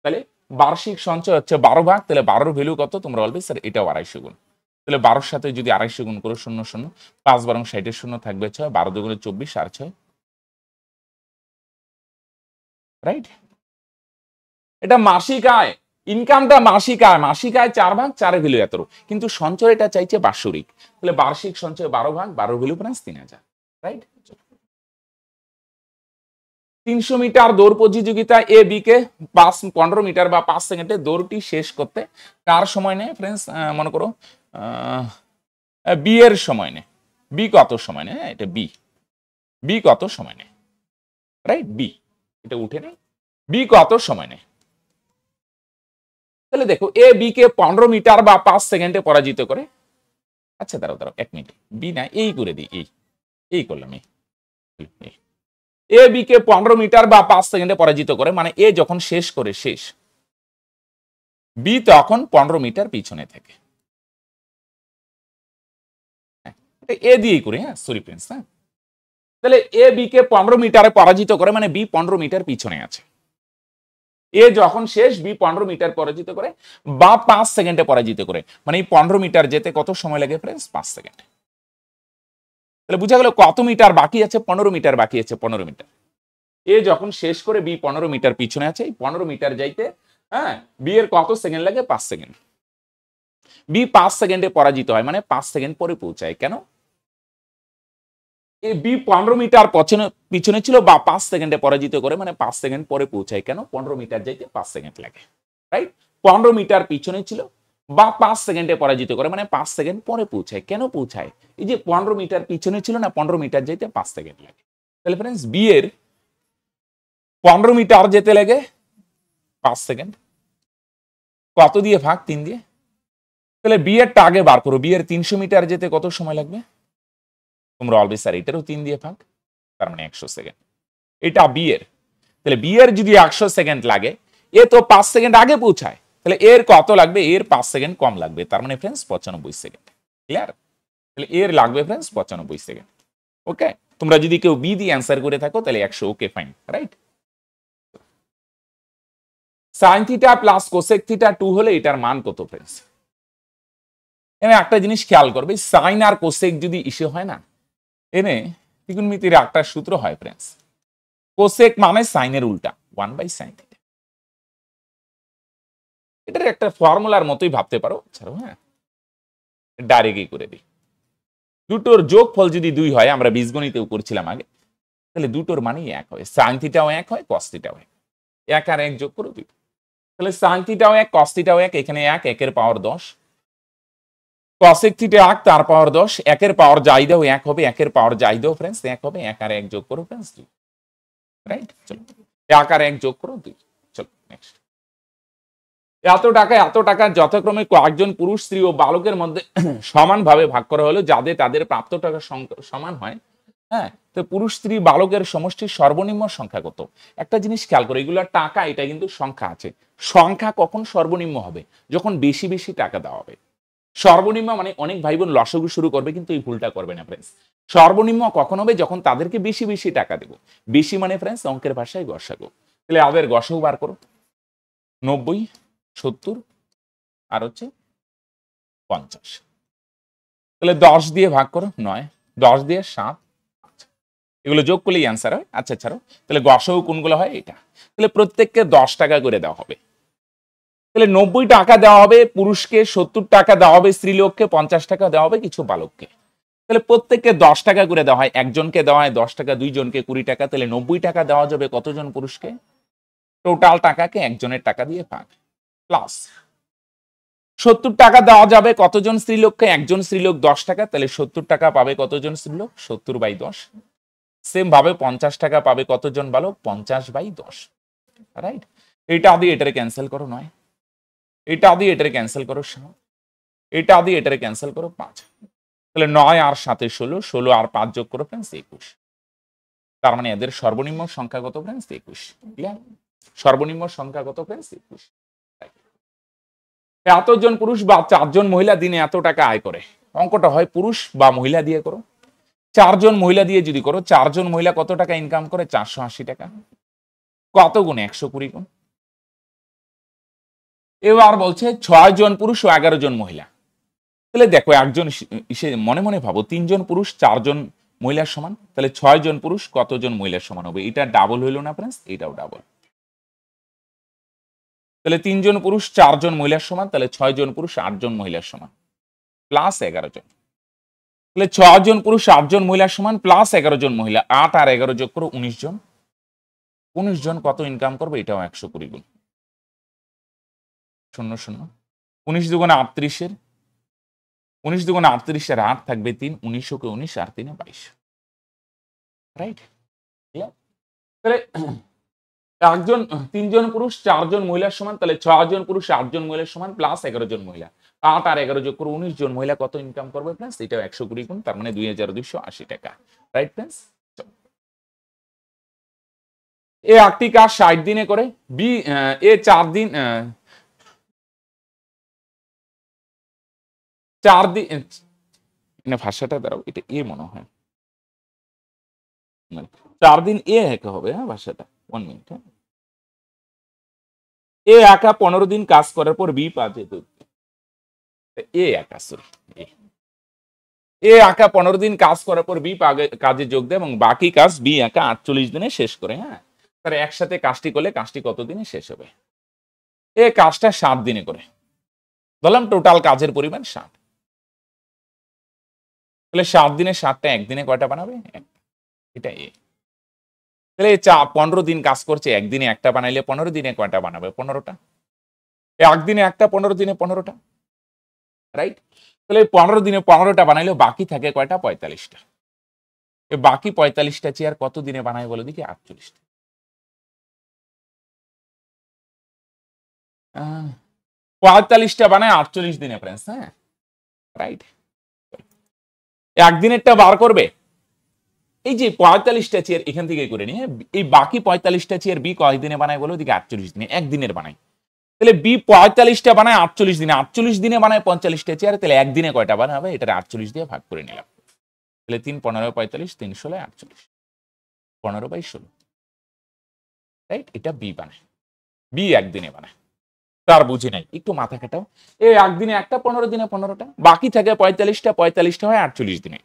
তাহলে বার্ষিক সঞ্চয় হচ্ছে 12 ভাগ, তাহলে 12 এর ভ্যালু কত? তোমরা বলবে স্যার এটাও 250 গুণ। তাহলে 12 সাথে যদি 250 গুণ করো, 0 0, 5 12 60 এর 0 থাকবে 6, 12 দুগুণে 24 আর 6, রাইট? এটা মাসিক আয়, ইনকামটা মাসিক আয়, মাসিক আয় 4 ভাগ, 4 এর ভ্যালু এত, কিন্তু সঞ্চয়টা চাইছে বাৎসরিক। তাহলে বার্ষিক সঞ্চয় 12 ভাগ, 12 ভ্যালু প্রায় 3000, রাইট? 300 মিটার দৌড় প্রতিযোগিতা এ বি কে 15 মিটার বা 5 সেকেন্ডে দৌড়টি শেষ করতে কার সময় নেয় ফ্রেন্ডস? মনে করো বি এর সময় নেয়। বি কত সময় নেয়? এটা বি, বি কত সময় নেয়, রাইট? বি, এটা উঠে নেই, বি কত সময় নেয়? তাহলে দেখো এ বি কে 15 মিটার বা 5 সেকেন্ডে পরাজিত করে। আচ্ছা দাঁড়াও 1 মিনিট, বি না এই করে দিই, এই করলাম, এ বি কে 15 মিটার বা 5 সেকেন্ডে পরাজিত করে, মানে এ যখন শেষ করে শেষ, বি তখন 15 মিটার পিছনে থাকে। এ দিয়েই করি, হ্যাঁ, সরি ফ্রেন্ডস, হ্যাঁ। তাহলে এ বি কে 15 মিটারে পরাজিত করে, মানে বি 15 মিটার পিছনে আছে। এ যখন শেষ, বি 15 মিটার পরাজিত করে বা 5 সেকেন্ডে পরাজিত করে, মানে এই 15 মিটার যেতে কত সময় লাগে ফ্রেন্ডস? 5 সেকেন্ড। তাহলে বুঝা গেল কত মিটার বাকি আছে? 15 মিটার বাকি আছে, 15 মিটার। এ যখন শেষ করে বি 15 মিটার পিছনে আছে, এই 15 মিটার যাইতে, হ্যাঁ, বি এর কত সেকেন্ড লাগে? 5 সেকেন্ড। বি 5 সেকেন্ডে পরাজিত হয়, মানে 5 সেকেন্ড পরে পৌঁছায়। কেন? এই বি 15 মিটার পিছনে ছিল বা 5 সেকেন্ডে পরাজিত করে, মানে 5 সেকেন্ড পরে পৌঁছায়। কেন? 15 মিটার যাইতে 5 সেকেন্ড লাগে, রাইট? 15 মিটার পিছনে ছিল বা 5 সেকেন্ডে পরাজিত করে, মানে 5 সেকেন্ড পরে পৌঁছায়। কেন পৌঁছায়? এই যে 15 মিটার পিছনে ছিল না, 15 মিটার যাইতে 5 সেকেন্ড লাগে। তাহলে ফ্রেন্ডস বি এর 15 মিটার যেতে লাগে 5 সেকেন্ড, কত দিয়ে ভাগ? 3 দিয়ে। তাহলে বি এরটা আগে বার করো, বি এর 300 মিটার যেতে কত সময় লাগবে? তোমরা অলওয়েজ স্যার এটারও 3 দিয়ে ভাগ, তার মানে 100 সেকেন্ড। এটা বি এর। তাহলে বি এর যদি 100 সেকেন্ড লাগে, এ তো 5 সেকেন্ড আগে পৌঁছায়, তাহলে এর কত লাগবে? এর 5 সেকেন্ড কম লাগবে, তার মানে ফ্রেন্ডস 95 সেকেন্ড। ক্লিয়ার? তাহলে এর লাগবে ফ্রেন্ডস 95 সেকেন্ড। ওকে, তোমরা যদি কেউ বি দিয়ে অ্যান্সার করে থাকো তাহলে 100, okay fine, right? Sine theta plus cosec theta 2 হলে এটার মান কত ফ্রেন্ডস? এখানে একটা জিনিস খেয়াল করবে, সাইন আর কোসেক যদি ইস্যু হয় না, এনে ত্রিকোণমিতির একটা সূত্র হয় ফ্রেন্ডস, কোসেক মানে সাইনের উল্টা, 1/sin থিটা। এটার একটা ফর্মুলার মতোই ভাবতে পারো, ছাড়ো, হ্যাঁ, ডাইরেক্টই করে দিই। দুটোর যোগফল যদি 2 হয়, আমরা বীজগণিতেও করছিলাম আগে, তাহলে দুটোর মানেই 1 হয়। সাইন থিটাও 1 হয়, কস থিটাও 1। 1 আর 1 যোগ করো 2। তাহলে সাইন থিটাও 1, কস থিটাও 1, এখানে 1, 1 এর পাওয়ার 10, কসেক থিটা 1 তার পাওয়ার 10, 1 এর পাওয়ার যাই দাও 1 হবে, 1 এর পাওয়ার যাই দাও ফ্রেন্ডস 1 হবে, 1 আর 1 যোগ করো ফ্রেন্ডস 2, রাইট? চলো 1 আর 1 যোগ করো 2। চলো নেক্সট। এত টাকা যথাক্রমে কয়েকজন পুরুষ, স্ত্রী ও বালকের মধ্যে সমানভাবে ভাগ করা হলো, যাদের তাদের প্রাপ্ত টাকা সমান হয়, হ্যাঁ, তো পুরুষ, স্ত্রী, বালকের সমষ্টির সর্বনিম্ন সংখ্যা কত? একটা জিনিস খেয়াল করো, এগুলো টাকা, এটা কিন্তু সংখ্যা আছে। সংখ্যা কখন সর্বনিম্ন হবে? যখন বেশি বেশি টাকা দেওয়া হবে। সর্বনিম্ন মানে অনেক ভাই বোন লসাগু শুরু করবে, কিন্তু এই ভুলটা করবে না ফ্রেন্ডস। সর্বনিম্ন কখন হবে? যখন তাদেরকে বেশি বেশি টাকা দেব। বেশি মানে ফ্রেন্ডস অঙ্কের ভাষায় গসাগু। তাহলে আমাদের গসাগু বার করো, 90, 70 আর হচ্ছে 50। তাহলে 10 দিয়ে ভাগ করো 9, 10 দিয়ে 7, এগুলো যোগ করলেই অ্যান্সার হয়। আচ্ছা ছাড়ো, তাহলে গসাগু কোনগুলো হয়? এটা। তাহলে প্রত্যেককে 10 টাকা করে দেওয়া হবে। তাহলে 90 টাকা দেওয়া হবে পুরুষকে, 70 টাকা দেওয়া হবে স্ত্রীলোককে, 50 টাকা দেওয়া হবে কিছু বালককে। তাহলে প্রত্যেককে 10 টাকা করে দেওয়া হয়, একজনকে দেওয়া হয় 10 টাকা, দুইজনকে 20 টাকা। তাহলে 90 টাকা দেওয়া যাবে কতজন পুরুষকে? টোটাল টাকাকে একজনের টাকা দিয়ে ভাগ, প্লাস 70 টাকা দেওয়া যাবে কতজন স্ত্রীলোককে? একজন স্ত্রীলোক 10 টাকা, তাহলে 70 টাকা পাবে কতজন স্ত্রীলোক? 70/10। সেম ভাবে 50 টাকা পাবে কতজন বালক? 50/10, রাইট? এটা দিয়ে এটারে ক্যান্সেল করো 9, এটা দিয়ে এটারে ক্যান্সেল করো 7, এটা দিয়ে এটারে ক্যান্সেল করো 5। তাহলে 9 আর 7 16, 16 আর 5 যোগ করো ফ্রেন্ডস 21। তার মানে এদের সর্বনিম্ন সংখ্যা কত ফ্রেন্ডস? 21। ক্লিয়ার? সর্বনিম্ন সংখ্যা কত ফ্রেন্ডস? 21। এতজন পুরুষ বা 4 জন মহিলা দিনে এত টাকা আয় করে। অঙ্কটা হয় পুরুষ বা মহিলা দিয়ে করো। 4 জন মহিলা দিয়ে যদি করো, 4 জন মহিলা কত টাকা ইনকাম করে? 480 টাকা। কত গুণ? 120 গুণ। এবার বলছে 6 জন পুরুষ ও 11 জন মহিলা। তাহলে দেখো একজন মনে মনে ভাবো 3 জন পুরুষ 4 জন মহিলার সমান, তাহলে 6 জন পুরুষ কতজন মহিলার সমান হবে? এটা ডাবল হইল না ফ্রেন্ডস? এটাও ডাবল। তাহলে 3 জন পুরুষ 4 জন মহিলার সমান, তাহলে 6 জন পুরুষ 8 জন মহিলার সমান প্লাস 11 জন। তাহলে 6 জন পুরুষ 8 জন মহিলার সমান প্লাস 11 জন মহিলা, 8 আর 11 যোগ করো 19 জন। 19 জন কত ইনকাম করবে? এটাও 120 গুণ। 0 0 19 দুগুণে 38 এর 19 দুগুণে 38 এর 8 থাকবে 3, 19 কে 19 আর 3 22। রাইট? তাহলে একজন 3 জন পুরুষ 4 জন মহিলার সমান, তাহলে 6 জন পুরুষ 8 জন মহিলার সমান প্লাস 11 জন মহিলা, 8 আর 11 যোগ করে 19 জন মহিলা কত ইনকাম করবে ফ্রেন্ডস? এটাও 120 গুণ, তার মানে 2280 টাকা। Right friends? এ একটি কাজ 60 দিনে করে, বি এ 4 দিন 4 দিন ভাষাটা দাঁড়াও, এটা এ মনে হয় 4 দিন এ একা হবে। হ্যাঁ ভাষাটা 1 মিনিট। হ্যাঁ, এ একা 15 দিন কাজ করার পর বি পাচ্ছে তো এ একা সরি এ একা 15 দিন কাজ করার পর বি কাজে যোগ দেয় এবং বাকি কাজ বি একা 48 দিনে শেষ করে। হ্যাঁ, তাহলে একসাথে কাজটি করলে কাজটি কত দিনে শেষ হবে? এ কাজটা 7 দিনে করে, বললাম টোটাল কাজের পরিমাণ 7। তাহলে 7 দিনে 7টা, একদিনে কয়টা বানাবে? এটা এ। তাহলে 15 দিন কাজ করছে, একদিনে একটা বানাইলে 15 দিনে কয়টা বানাবে? 15টা। একদিনে একটা, 15 দিনে 15টা। রাইট? তাহলে 15 দিনে 15টা বানাইলে বাকি থাকে কয়টা? 45টা। এই বাকি 45টা চেয়ার কত দিনে বানায় বলো দেখি? 48টা। 45টা বানায় 48 দিনে ফ্রেন্ডস। হ্যাঁ, রাইট। একদিনেরটা বার করবে, এই যে 45টা চেয়ার এখান থেকে করে নিয়ে এই বাকি 45টা চেয়ার বি কয় দিনে বানায় বলো দিকে? 48 দিনে। একদিনের বানায়। তাহলে বি 45টা বানায় 48 দিনে, 48 দিনে বানায় 45টা চেয়ার, তাহলে একদিনে কয়টা বানাবে? এটা 48 দিয়ে ভাগ করে নিলাম। তাহলে 3 15 45, 3 16 48, 15/16। রাইট? এটা বি বানায়, বি একদিনে বানায়। তার বুঝি নাই, একটু মাথা খাটাও। এই একদিনে একটা, 15 দিনে 15টা, বাকি থাকে 45টা, 45টা হয় 48 দিনে।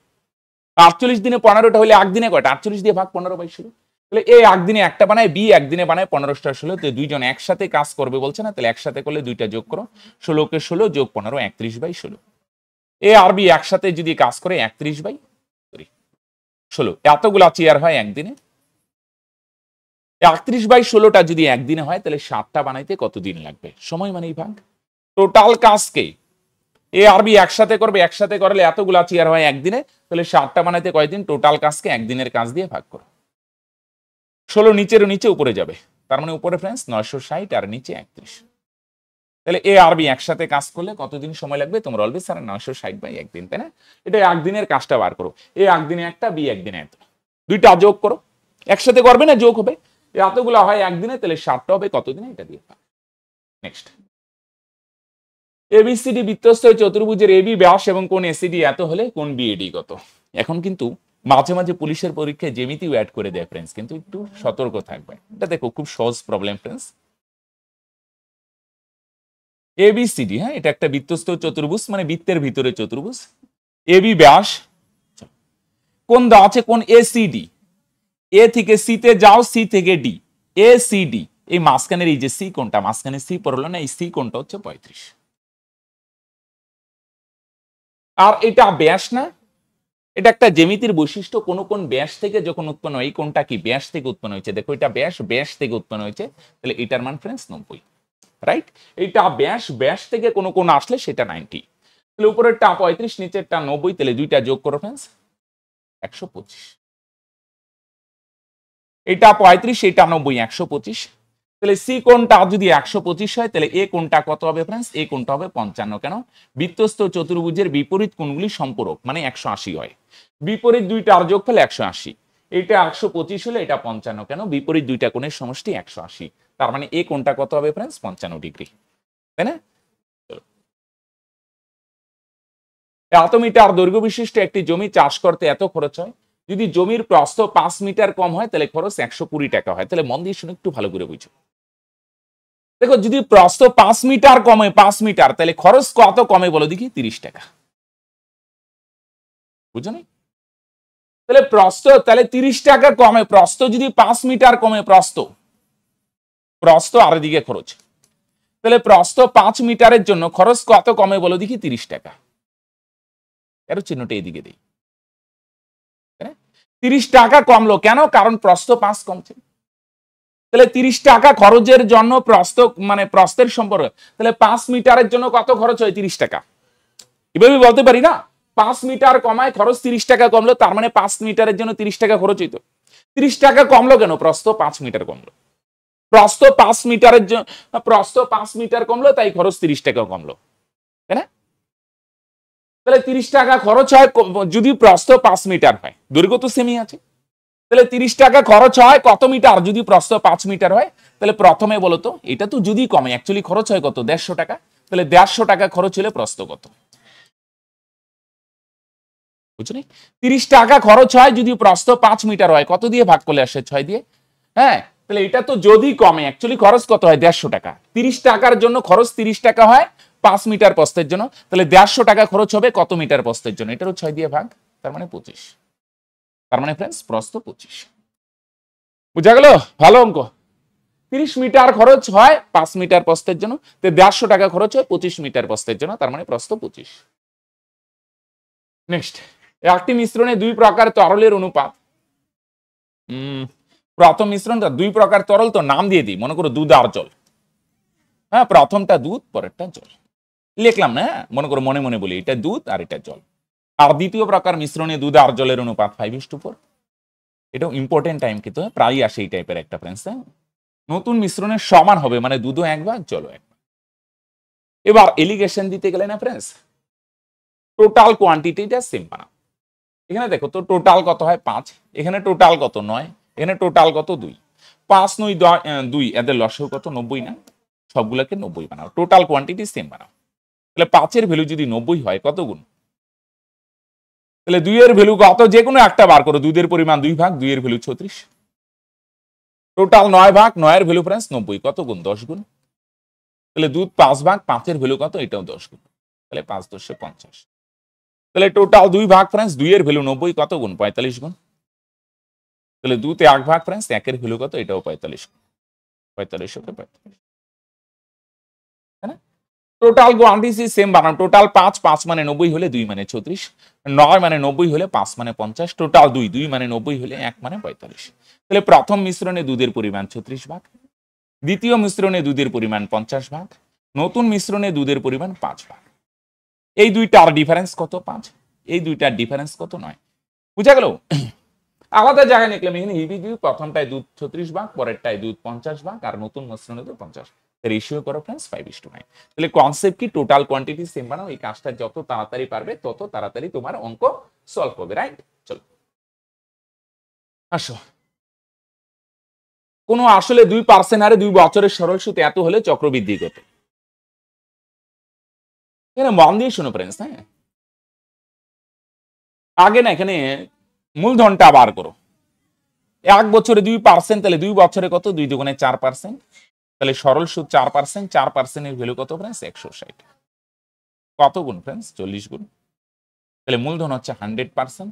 48 দিনে 15টা হলে একদিনে কয়টা? 48 দিয়ে ভাগ 15/16। তাহলে এ একদিনে একটা বানায়, বি একদিনে বানায় 15টা 16। তো দুইজন একসাথে কাজ করবে বলছে না, তাহলে একসাথে করলে দুইটা যোগ করো, 16 কে 16 যোগ 15 31/16। এ আর বি একসাথে যদি কাজ করে 31/16, এতগুলা চেয়ার হয় একদিনে। 31/16টা যদি একদিনে হয় তাহলে 7টা বানাইতে কত দিন লাগবে? সময় মানেই ভাগ। টোটাল কাজকে এ আর বি একসাথে করবে, একসাথে করলে এতগুলা চেয়ার হয় একদিনে, তাহলে 7টা বানাইতে কয়দিন? টোটাল কাজকে একদিনের কাজ দিয়ে ভাগ করো। 16 নিচের নিচে উপরে যাবে, তার মানে উপরে ফ্রেন্ডস 960 আর নিচে 31। তাহলে এ আর বি একসাথে কাজ করলে কতদিন সময় লাগবে? তোমরা অলওয়েজ স্যার 960/1 দিন, তাই না? এটা একদিনের কাজটা বার করো। এ একদিনে একটা, বি একদিনে এত, দুইটা যোগ করো, একসাথে করবে না, যোগ হবে। এতগুলো হয় একদিনে, তাহলে 7টা হবে কতদিনে? এটা দিয়ে। নেক্সট, এবিসিডি বৃত্তস্থ চতুর্ভুজের এবি ব্যাস এবং কোণ এসিডি এত হলে কোণ বিএডি কত? এখন কিন্তু মাঝে মাঝে পুলিশের পরীক্ষায় জ্যামিতিও অ্যাড করে দেয় ফ্রেন্ডস, কিন্তু একটু সতর্ক থাকবে। এটা দেখো খুব সহজ প্রবলেম ফ্রেন্ডস। এবিসিডি, হ্যাঁ, এটা একটা বৃত্তস্থ চতুর্ভুজ, মানে বৃত্তের ভিতরে চতুর্ভুজ। এবি ব্যাস, কোণ দেওয়া আছে কোণ এসিডি। এ থেকে সি তে যাও, সি থেকে ডি, এসিডি, এই মাঝখানের এই যে সি কোণটা, মাঝখানে সি পড়লো না, এই সি কোণটা হচ্ছে 35। আর এটা ব্যাস না, এটা একটা জ্যামিতির বৈশিষ্ট্য। কোন কোন ব্যাস থেকে যখন উৎপন্ন হয়, এই কোণটা কি ব্যাস থেকে উৎপন্ন হয়েছে? দেখো এটা ব্যাস, ব্যাস থেকে উৎপন্ন হয়েছে, তাহলে এটার মান ফ্রেন্ডস 90। রাইট? এইটা ব্যাস, ব্যাস থেকে কোন কোণ আসলে সেটা 90। তাহলে উপরেরটা 35, নিচেরটা 90, তাহলে দুইটা যোগ করো ফ্রেন্ডস 125। এটা 35, এটা 90, 125। তাহলে সি কোণটা যদি 125 হয়, তাহলে এ কোণটা কত হবে ফ্রেন্ডস? এ কোণটা হবে 55। কেন? বৃত্তস্থ চতুর্ভুজের বিপরীত কোণগুলি সম্পূরক, মানে 180 হয়। বিপরীত দুইটার যোগফল 180। এটা 125 হলে এটা 55, কেন বিপরীত দুইটা কোণের সমষ্টি 180, তার মানে এই কোণটা কত হবে फ्रेंड्स 55 ডিগ্রি, তাই না? এত মিটার দৈর্ঘ্য বিশিষ্ট একটি জমি চাষ করতে এত খরচ হয়, যদি জমির প্রস্থ 5 মিটার কম হয় তাহলে খরচ 120 টাকা হয়। তাহলে মন দিয়ে শুনে একটু ভালো করে বুঝো। দেখো যদি প্রস্থ 5 মিটার কমে, 5 মিটার, তাহলে খরচ কত কমে বলো দেখি? 30 টাকা। বুঝছো না? তাহলে প্রস্থ তাহলে 30 টাকা কমে, প্রস্থ যদি 5 মিটার কমে, প্রস্থ আর এদিকে খরচ, তাহলে প্রস্থ 5 মিটারের জন্য খরচ কত কমে বলো দেখি? 30 টাকা। এর চিহ্নটা এদিকে দেই। 30 টাকা কমলো কেন? কারণ প্রস্থ 5 কমছে। তাহলে 30 টাকা খরচের জন্য প্রস্থ মানে প্রস্থের সম্পর্ক, তাহলে 5 মিটারের জন্য কত খরচ হয়? 30 টাকা। এভাবে বলতে পারি না, 5 মিটার কমায় খরচ 30 টাকা কমলো, তার মানে 5 মিটারের জন্য 30 টাকা খরচ হইতো। 30 টাকা কমলো কেন? প্রস্থ 5 মিটার কমলো। প্রস্থ 5 মিটারের জন্য, প্রস্থ 5 মিটার কমলো তাই খরচ 30 টাকা কমলো, তাই না? তাহলে 30 টাকা খরচ হয় যদি প্রস্থ 5 মিটার হয়, দৈর্ঘ্য তো সেমই আছে। তাহলে 30 টাকা খরচ হয় কত মিটার? যদি প্রস্থ 5 মিটার হয়। তাহলে প্রথমে বলো তো, এটা তো যদি কমে, অ্যাকচুয়ালি খরচ হয় কত? 150 টাকা। তাহলে 150 টাকা খরচ হলে প্রস্থ কত? বুঝলি? 30 টাকা খরচ হয় যদি প্রস্থ 5 মিটার হয়, কত দিয়ে ভাগ করলে আসে? 6 দিয়ে। হ্যাঁ, তাহলে এটা তো যদি কমে, অ্যাকচুয়ালি খরচ কত হয়? 150 টাকা। 30 টাকার জন্য খরচ 30 টাকা হয় 5 মিটার প্রস্থের জন্য, তাহলে 150 টাকা খরচ হবে কত মিটার প্রস্থের জন্য? এটারও 6 দিয়ে ভাগ, তার মানে 25। তার মানে फ्रेंड्स প্রস্থ 25। বুঝা গেল? ভালো অঙ্ক। 30 মিটার খরচ হয় 5 মিটার প্রস্থের জন্য, তো 150 টাকা খরচ হয় 25 মিটার প্রস্থের জন্য, তার মানে প্রস্থ 25। নেক্সট, একটি মিশ্রণে দুই প্রকার তরলের অনুপাত। প্রথম মিশ্রণটা দুই প্রকার তরল, তো নাম দিয়ে দিই, মনে করো দুধ আর জল। হ্যাঁ, প্রথমটা দুধ, পরেরটা জল। লিখলাম না, মনে করো মনে মনে বলি এটা দুধ আর এটা জল। আর দ্বিতীয় প্রকার মিশ্রণে দুধ আর জলের অনুপাত 5:4। এটাও ইম্পর্টেন্ট টাইম, কিন্তু প্রায় আসে এই টাইপের একটা ফ্রেন্ডস। নতুন মিশ্রণের সমান হবে, মানে দুধও 1 ভাগ, জলও 1 ভাগ। এবার এলিগেশন দিতে গেলে না ফ্রেন্ডস, টোটাল কোয়ান্টিটিটা সেম বানাও। এখানে দেখো তো টোটাল কত হয়? 5, এখানে টোটাল কত? 9, এখানে টোটাল কত? 2। 5 9 2, এদের লসাগু কত? 90 না? সবগুলোকে 90 বানাও, টোটাল কোয়ান্টিটি সেম বানাও। তাহলে 5 এর ভ্যালু যদি 90 হয়, কত গুণ? তাহলে 2 এর ভ্যালু কত? যে কোনো একটা বার করো। দুধের পরিমাণ 2 ভাগ, 2 এর ভ্যালু 36। টোটাল 9 ভাগ, 9 এর ভ্যালু फ्रेंड्स 90, কত গুণ? 10 গুণ। তাহলে দুধ 5 ভাগ, 5 এর ভ্যালু কত? এটাও 10 গুণ। তাহলে 5 10 50। তাহলে টোটাল 2 ভাগ फ्रेंड्स, 2 এর ভ্যালু 90, কত গুণ? 45 গুণ। তাহলে দুধ 1 ভাগ फ्रेंड्स, 1 এর ভ্যালু কত? এটাও 45 গুণ। 45 ওকে 45, তাই না? টোটাল কোয়ান্টিটি সেম বানাও। টোটাল 5, 5 মানে 90 হলে 2 মানে 36, 9 মানে 90 হলে 5 মানে 50, টোটাল 2, 2 মানে 90 হলে 1 মানে 45। তাহলে প্রথম মিশ্রণে দুধের পরিমাণ 36 ভাগ, দ্বিতীয় মিশ্রণে দুধের পরিমাণ 50 ভাগ, নতুন মিশ্রণে দুধের পরিমাণ 5 ভাগ। এই দুইটার ডিফারেন্স কত? 5। এই দুইটার ডিফারেন্স কত? 9। বুঝা গেল? আলাদা জায়গায় লিখলাম, এখানে হিবি দিই, প্রথমটায় দুধ 36 ভাগ, পরেরটায় দুধ 50 ভাগ, আর নতুন মিশ্রণে দুধ 50। রেশিও করো फ्रेंड्स 5:9। তাহলে কনসেপ্ট কি? টোটাল কোয়ান্টিটি সেম বানাও। এই কাজটা যত তাড়াতাড়ি পারবে তত তাড়াতাড়ি তোমার অঙ্ক সলভ হবে, রাইট? চলো আসো। কোন আসলে 2% হারে 2 বছরের সরল সুদ এত হলে চক্রবৃদ্ধি কত? এখানে মন দিয়ে শোনো फ्रेंड्स। হ্যাঁ, আগে না এখানে মূলধনটা বার করো। 1 বছরে 2%, তাহলে 2 বছরে কত? 2 দুগুণে 4%, তাহলে সরল সুদ 4%, 4% এর ভ্যালু কত फ्रेंड्स? 160। কত গুণ फ्रेंड्स? 40 গুণ। তাহলে মূলধন হচ্ছে 100%,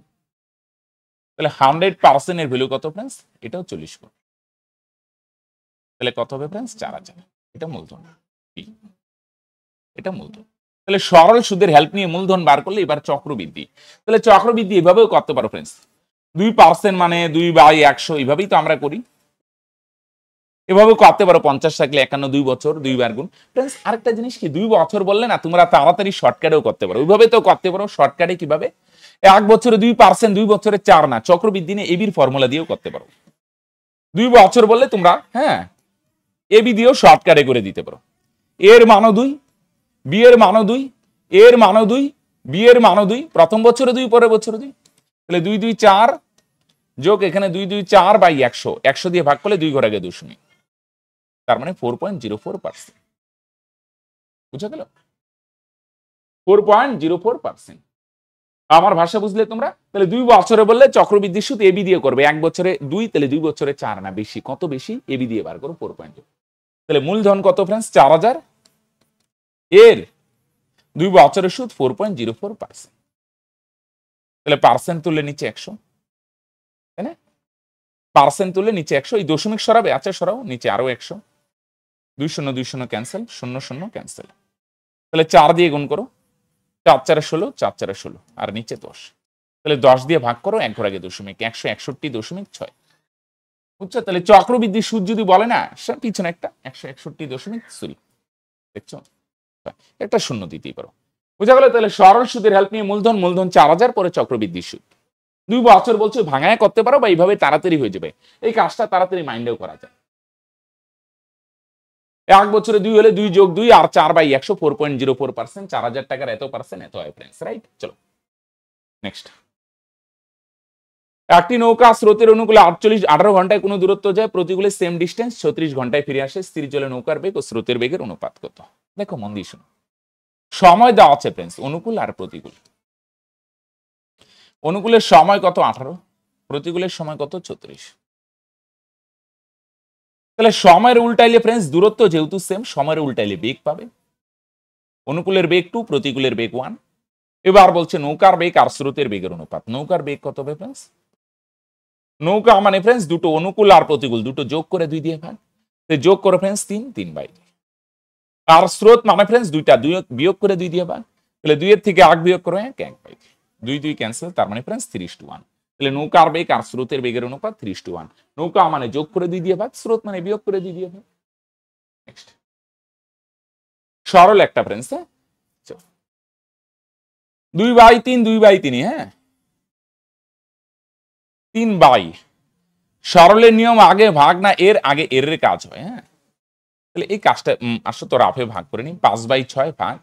তাহলে 100% এর ভ্যালু কত फ्रेंड्स? এটাও 40 গুণ। তাহলে কত হবে फ्रेंड्स? 4000। এটা মূলধন, এটা মূলধন। তাহলে সরল সুদের হেল্প নিয়ে মূলধন বার করলে এবার চক্রবৃদ্ধি। তাহলে চক্রবৃদ্ধি এভাবেও করতে পারো फ्रेंड्स। 2% মানে 2/100, এইভাবেই তো আমরা করি। এভাবে করতে পারো। 50 থাকলে 51, 2 বছর, 2 বার গুণ। फ्रेंड्स আরেকটা জিনিস কি, 2 বছর বললে না তোমরা তাড়াতাড়ি শর্টকাটেও করতে পারো। ওইভাবে তো করতে পারো। শর্টকাটে কিভাবে? 1 বছরে 2%, 2 বছরে 4 না, চক্রবৃদ্ধি নিয়ে এবির ফর্মুলা দিয়েও করতে পারো। 2 বছর বললে তোমরা হ্যাঁ এবি দিয়েও শর্টকাটে করে দিতে পারো। এর মানও 2, বি এর মানও 2, এর মানও 2, বি এর মানও 2, প্রথম বছরে 2, পরের বছরে 2। তাহলে 2 2 4, যোগ এখানে 2 2 4 বাই 100, 100 দিয়ে ভাগ করলে 2 ঘর আগে দশমিক, তার মানে 4.04%। বুঝা গেল? 4.04%। আমার ভাষা বুঝলে তোমরা? তাহলে 2 বছরে বললে চক্রবৃদ্ধি সুদ এবি দিয়ে করবে, 1 বছরে 2, তাহলে 2 বছরে 4 না, বেশি, কত বেশি? এবি দিয়ে বার করো 4.0। তাহলে মূলধন কত ফ্রেন্ডস? 4000, এর 2 বছরের সুদ 4.04%। তাহলে পার্সেন্ট তুললে নিচে 100, তাই না? পার্সেন্ট তুললে নিচে 100, এই দশমিক সরাবে, আচ্ছা সরাও, নিচে আরো 100, 2 0 2 0 ক্যান্সেল, 0 0 ক্যান্সেল। তাহলে 4 দিয়ে গুণ করো, 4 4 16, 4 4 16, আর নিচে 10। তাহলে 10 দিয়ে ভাগ করো, 1 ঘর আগে দশমিক, 161.6। বুঝছো? তাহলে চক্রবৃদ্ধি সুদ যদি বলে না, পিছনে একটা 161.6, দেখছো? একটা শূন্য দিতেই পারো। বুঝা গেল? তাহলে সরল সুদের হেল্প নিয়ে মূলধন 4000, পরে চক্রবৃদ্ধি সুদ 2 বছর বলছে, ভাঙায় করতে পারো, বা এইভাবে তাড়াতাড়ি হয়ে যাবে। এই কাজটা তাড়াতাড়ি মাইন্ডেও করা যায়। 1 বছরে 2 হলে 2 যোগ 2 আর 4 বাই 100, 4.04%। 4000 টাকার এত পার্সেন্ট, এত হয় ফ্রেন্ডস, রাইট? চলো নেক্সট। একটি নৌকা স্রোতের অনুকূলে 18 ঘন্টায় কোনো দূরত্ব যায়, প্রতিকূলে সেম ডিস্টেন্স 36 ঘন্টায় ফিরে আসে, স্থির জলে নৌকার বেগ ও স্রোতের বেগের অনুপাত কত? দেখো মন দিয়ে শোনো। সময় দেওয়া আছে ফ্রেন্ডস, অনুকূল আর প্রতিকূল। অনুকূলের সময় কত? 18, প্রতিকূলের সময় কত? 34। তাহলে সময়ের উল্টাইলে ফ্রেন্ডস দূরত্ব যেহেতু সেম, সময়ের উল্টাইলে বেগ পাবে। অনুকূলের বেগ 2, প্রতিকূলের বেগ 1। এবার বলছে নৌকার বেগ আর স্রোতের বেগের অনুপাত। নৌকার বেগ কত হবে ফ্রেন্ডস? নৌকা মানে ফ্রেন্ডস দুটো অনুকূল আর প্রতিকূল, দুটো যোগ করে 2 দিয়ে ভাগ, যোগ করে ফ্রেন্ডস 3, 3 বাই 2। আর স্রোত মানে ফ্রেন্ডস দুইটা, 2 বিয়োগ করে 2 দিয়ে ভাগ, তাহলে 2 এর থেকে 8 বিয়োগ করে 1, 1 বাই 2, 2 ক্যান্সেল, তার মানে ফ্রেন্ডস 3:1। তাহলে নৌকার বেগ আর স্রোতের বেগের অনুপাত 3:1। নৌকা মানে যোগ করে 2 দিয়ে ভাগ, স্রোত মানে বিয়োগ করে 2 দিয়ে ভাগ। নেক্সট সরল একটা ফ্রেন্ডস, হ্যাঁ 2 বাই 3, 2 বাই 3, হ্যাঁ 3 বাই। সরলের নিয়ম আগে ভাগ না এর আগে এর কাজ হয়, হ্যাঁ। তাহলে এই কাজটা আসো তো রাফে ভাগ করে নি, 5 বাই 6 ভাগ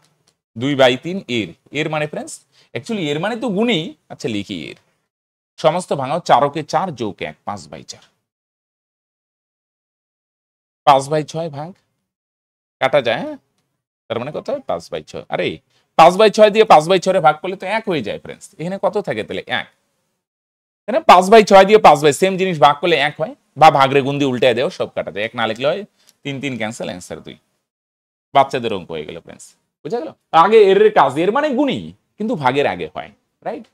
2 বাই 3 এর মানে ফ্রেন্ডস অ্যাকচুয়ালি এর মানে তো গুণই, আচ্ছা লিখি এর সমস্ত ভাঙাও, 4 কে 4 যোগ 1, 5 বাই 4। 5 বাই 6 ভাগ কাটা যায়, হ্যাঁ, তার মানে কত হয় 5 বাই 6। আরে 5 বাই 6 দিয়ে 5 বাই 6 ভাগ করলে তো 1 হয়ে যায় ফ্রেন্ডস। এখানে কত থাকে তাহলে 1, তাই না? 5 বাই 6 দিয়ে 5 বাই সেম জিনিস ভাগ করলে 1 হয়, বা ভাগরে গুণ দিয়ে উল্টে দেও, সব কাটাতে 1 না লিখলে হয় 3 3 ক্যান্সেল, অ্যান্সার 2। বাচ্চাদের অঙ্ক হয়ে গেল ফ্রেন্ডস, বুঝা গেল? আগে এর কাজ, এর মানে গুণই, কিন্তু ভাগের আগে হয়, রাইট?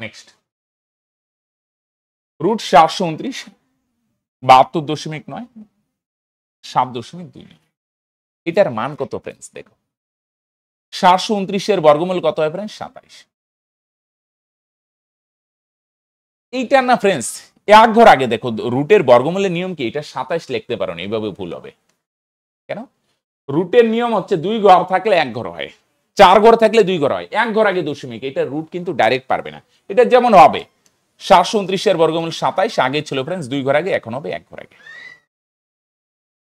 Next root 729, 72.9, 7.2। এটার মান কত ফ্রেন্ডস? দেখো 729 এর বর্গমূল কত হয় ফ্রেন্ডস? 27। এইটা না ফ্রেন্ডস এক ঘর আগে দেখো, রুটের বর্গমূলের নিয়ম কি? এটা 27 লিখতে পারো না, এইভাবে ভুল হবে কেন? রুটের নিয়ম হচ্ছে 2 ঘর থাকলে 1 ঘর হয়, 4 ঘর থাকলে 2 ঘর হয়, 1 ঘর আগে দশমিক। এটা রুট কিন্তু ডাইরেক্ট পারবে না। এটা যেমন হবে 729 এর বর্গমূল 27, আগে ছিল ফ্রেন্ডস 2 ঘর আগে, এখন হবে 1 ঘর আগে।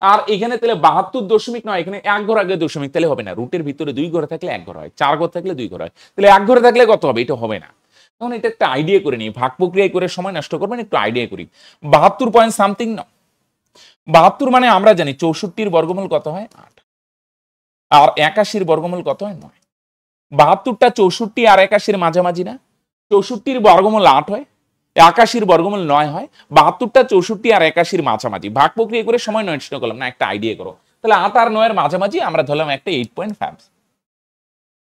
আর এখানে তাহলে 72.9, এখানে 1 ঘর আগে দশমিক, তাহলে হবে না। রুটের ভিতরে 2 ঘর থাকলে 1 ঘর হয়, 4 ঘর থাকলে 2 ঘর হয়, তাহলে 1 ঘরে থাকলে কত হবে? এটা হবে না। তখন এটা একটা আইডিয়া করে নিই, ভাগ প্রক্রিয়া করে সময় নষ্ট করবেন, একটু আইডিয়া করি। 72 পয়েন্ট সামথিং না, 72 মানে আমরা জানি 64 বর্গমূল কত হয়? 8, আর 81 বর্গমূল কত হয়? 9। 72টা 64 আর 81 মাঝামাঝি না? 64 বর্গমূল 8 হয়, 81 বর্গমূল 9 হয়, 72টা 64 আর 81 মাঝামাঝি। ভাগ প্রক্রিয়া করে সময় নষ্ট করলাম না, একটা আইডিয়া করো। তাহলে 8 আর 9 এর মাঝামাঝি আমরা ধরলাম একটা 8.5।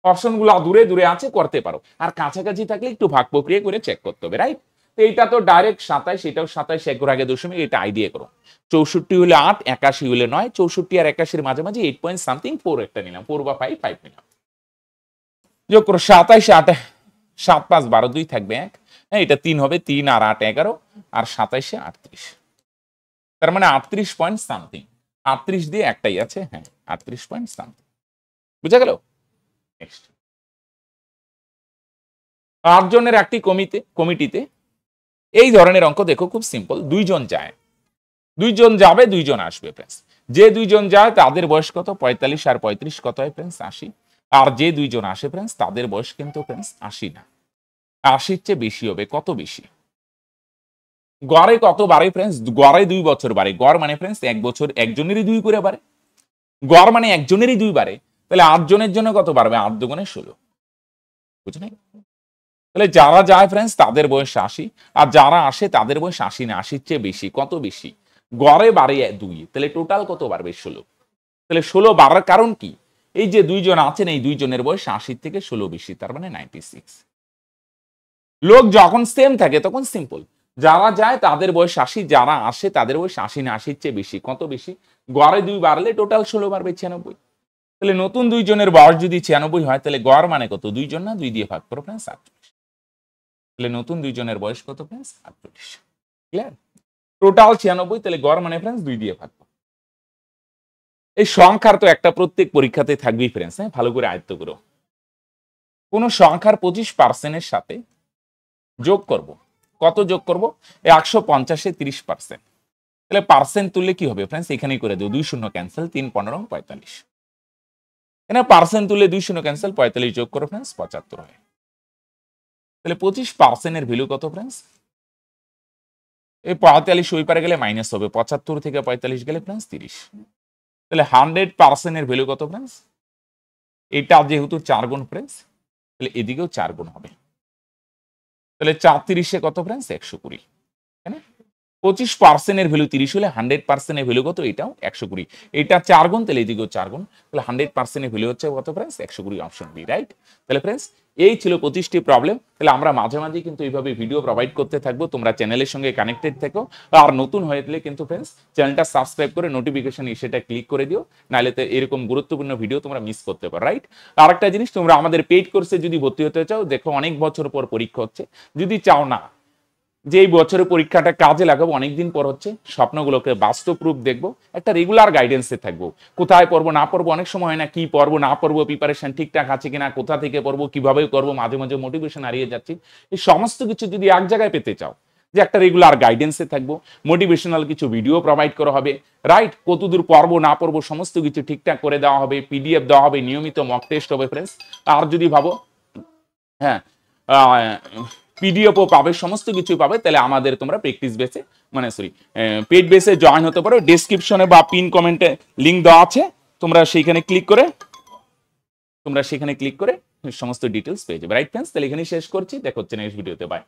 অপশনগুলো দূরে দূরে আছে, করতে পারো, আর কাছাকাছি থাকলে একটু ভাগ প্রক্রিয়া করে চেক করতে হবে, রাইট? তো এইটা তো ডাইরেক্ট 27, এটাও 27, 1 ঘর আগে দশমিক, এটা আইডিয়া করো। 64 হলে 8, 81 হলে 9, 64 আর 81 মাঝামাঝি 8 পয়েন্ট সামথিং, 4 একটা নিলাম, 4 বা 5 নিলাম। যোগ করো 27, 8, 7 5 12, 2 থাকবে 1, হ্যাঁ এটা 3 হবে, 3 আর 8 11, আর 27 38, তার মানে 38 পয়েন্ট সামথিং। 38 দিয়ে একটাই আছে, হ্যাঁ 38 পয়েন্ট সামথিং। বুঝা গেল? নেক্সট 8 জনের একটি কমিটিতে এই ধরনের অঙ্ক দেখো, খুব সিম্পল। 2 জন যায়, 2 জন যাবে, 2 জন আসবে ফ্রেন্ডস। যে 2 জন যায় তাদের বয়স কত? 45 আর 35 কত হয় ফ্রেন্ডস? 80। আর যে 2 জন আসে ফ্রেন্ডস তাদের বয়স কিন্তু ফ্রেন্ডস 80 না। 80-র চেয়ে বেশি হবে, কত বেশি? গড়ে কত বাড়ে ফ্রেন্ডস? গড়ে 2 বছর বাড়ে। গড় মানে ফ্রেন্ডস 1 বছর একজনেরই 2 করে বাড়ে। গড় মানে একজনেরই 2 বাড়ে, তাহলে 8 জনের জন্য কত বাড়বে? 8 দুগুণে 16। বুঝলেন? তাহলে যারা যায় ফ্রেন্ডস তাদের বয়স 80, আর যারা আসে তাদের বয়স 80 না, 80-র চেয়ে বেশি। কত বেশি? গড়ে বাড়ে 2, তাহলে টোটাল কত বাড়বে? 16। তাহলে 16 বাড়ার কারণ কি? এই যে 2 জন আছেন, এই 2 জনের বয়স 80 থেকে 16 বেশি, তার মানে 96। লোক যখন সেম থাকে তখন সিম্পল, যারা যায় তাদের বয়স 80, যারা আসে তাদের বয়স 80 না, 80-র চেয়ে বেশি। কত বেশি? গড়ে 2 বাড়লে টোটাল 16 বাড়বে 96। তাহলে নতুন 2 জনের বয়স যদি 96 হয়, তাহলে গড় মানে কত? 2 জন না, 2 দিয়ে ভাগ করো ফ্রেন্ডস 48। তাহলে নতুন 2 জনের বয়স কত ফ্রেন্ডস? 48। ক্লিয়ার? টোটাল 96, তাহলে গড় মানে ফ্রেন্ডস 2 দিয়ে ভাগ করো। এই সংখ্যার তো একটা প্রত্যেক পরীক্ষাতে থাকবেই ফ্রেন্ডস, হ্যাঁ, ভালো করে আয়ত্ত করো। কোন সংখ্যার 25% সাথে যোগ করব, কত যোগ করব? 150-এ 30%। তাহলে পার্সেন্ট তুললে কি হবে ফ্রেন্ডস? এখানেই করে দেব, 2 শূন্য ক্যান্সেল, 3 15 45। এখানে পার্সেন্ট তুললে 2 শূন্য ক্যান্সেল, 45 যোগ করো ফ্রেন্ডস, 75 হয়। তাহলে 25% ভ্যালু কত ফ্রেন্ডস? এই 45 ওই পারে গেলে মাইনাস হবে, 75 থেকে 45 গেলে ফ্রেন্ডস 30। তাহলে 100% ভ্যালু কত ফ্রেন্ডস? এটা যেহেতু 4 গুণ ফ্রেন্ডস, তাহলে এদিকেও 4 গুণ হবে। তাহলে 4 30-এ কত ফ্রেন্ডস? 120। 25% ভ্যালু 30 হলে 100% ভ্যালু কত? এটাও 120। এটা 4 গুণ, তাহলে এদিকেও 4 গুণ, তাহলে 100% ভ্যালু হচ্ছে কত ফ্রেন্ডস? 120, option B, right? তাহলে ফ্রেন্ডস এই ছিল 25টি প্রবলেম। তাহলে আমরা মাঝে মাঝে কিন্তু এইভাবে ভিডিও প্রোভাইড করতে থাকবো, তোমরা চ্যানেলের সঙ্গে কানেক্টেড থেকো। আর নতুন হয়ে গেলে কিন্তু ফ্রেন্ডস চ্যানেলটা সাবস্ক্রাইব করে নোটিফিকেশন সেটা ক্লিক করে দিও, নাহলে তো এরকম গুরুত্বপূর্ণ ভিডিও তোমরা মিস করতে পারো, রাইট? আর একটা জিনিস, তোমরা আমাদের পেইড কোর্সে যদি ভর্তি হতে চাও, দেখো অনেক বছর পর পরীক্ষা হচ্ছে, যদি চাও না যে এই বছরের পরীক্ষাটা কাজে লাগাবো, অনেকদিন পর হচ্ছে, স্বপ্নগুলোকে বাস্তব রূপ দেখবো, একটা রেগুলার গাইডেন্সে থাকবো, কোথায় পড়বো না পড়বো, অনেক সময় হয় না, কি পড়বো না পড়বো, প্রিপারেশন ঠিকঠাক আছে কিনা, কোথা থেকে পড়বো, কিভাবে করবো, মাঝে মাঝে মোটিভেশন হারিয়ে যাচ্ছি, এই সমস্ত কিছু যদি এক জায়গায় পেতে চাও, যে একটা রেগুলার গাইডেন্সে থাকবো, মোটিভেশনাল কিছু ভিডিও প্রোভাইড করা হবে, রাইট? কতদূর পড়বো না পড়বো সমস্ত কিছু ঠিকঠাক করে দেওয়া হবে, পিডিএফ দেওয়া হবে, নিয়মিত মক টেস্ট হবে ফ্রেন্ডস। আর যদি ভাবো হ্যাঁ পিডিএফও পাবে, সমস্ত কিছু পাবে, তাহলে আমাদের তোমরা প্র্যাকটিস বেসে মানে সরি পেড বেসে জয়েন হতে পারো। ডেসক্রিপশনে বা পিন কমেন্টে লিংক দেওয়া আছে, তোমরা সেখানে ক্লিক করে সমস্ত ডিটেলস পেয়ে যাবে, রাইট ফ্রেন্ডস? তাহলে এখানেই শেষ করছি, দেখা হচ্ছে নেক্সট ভিডিওতে, বাই।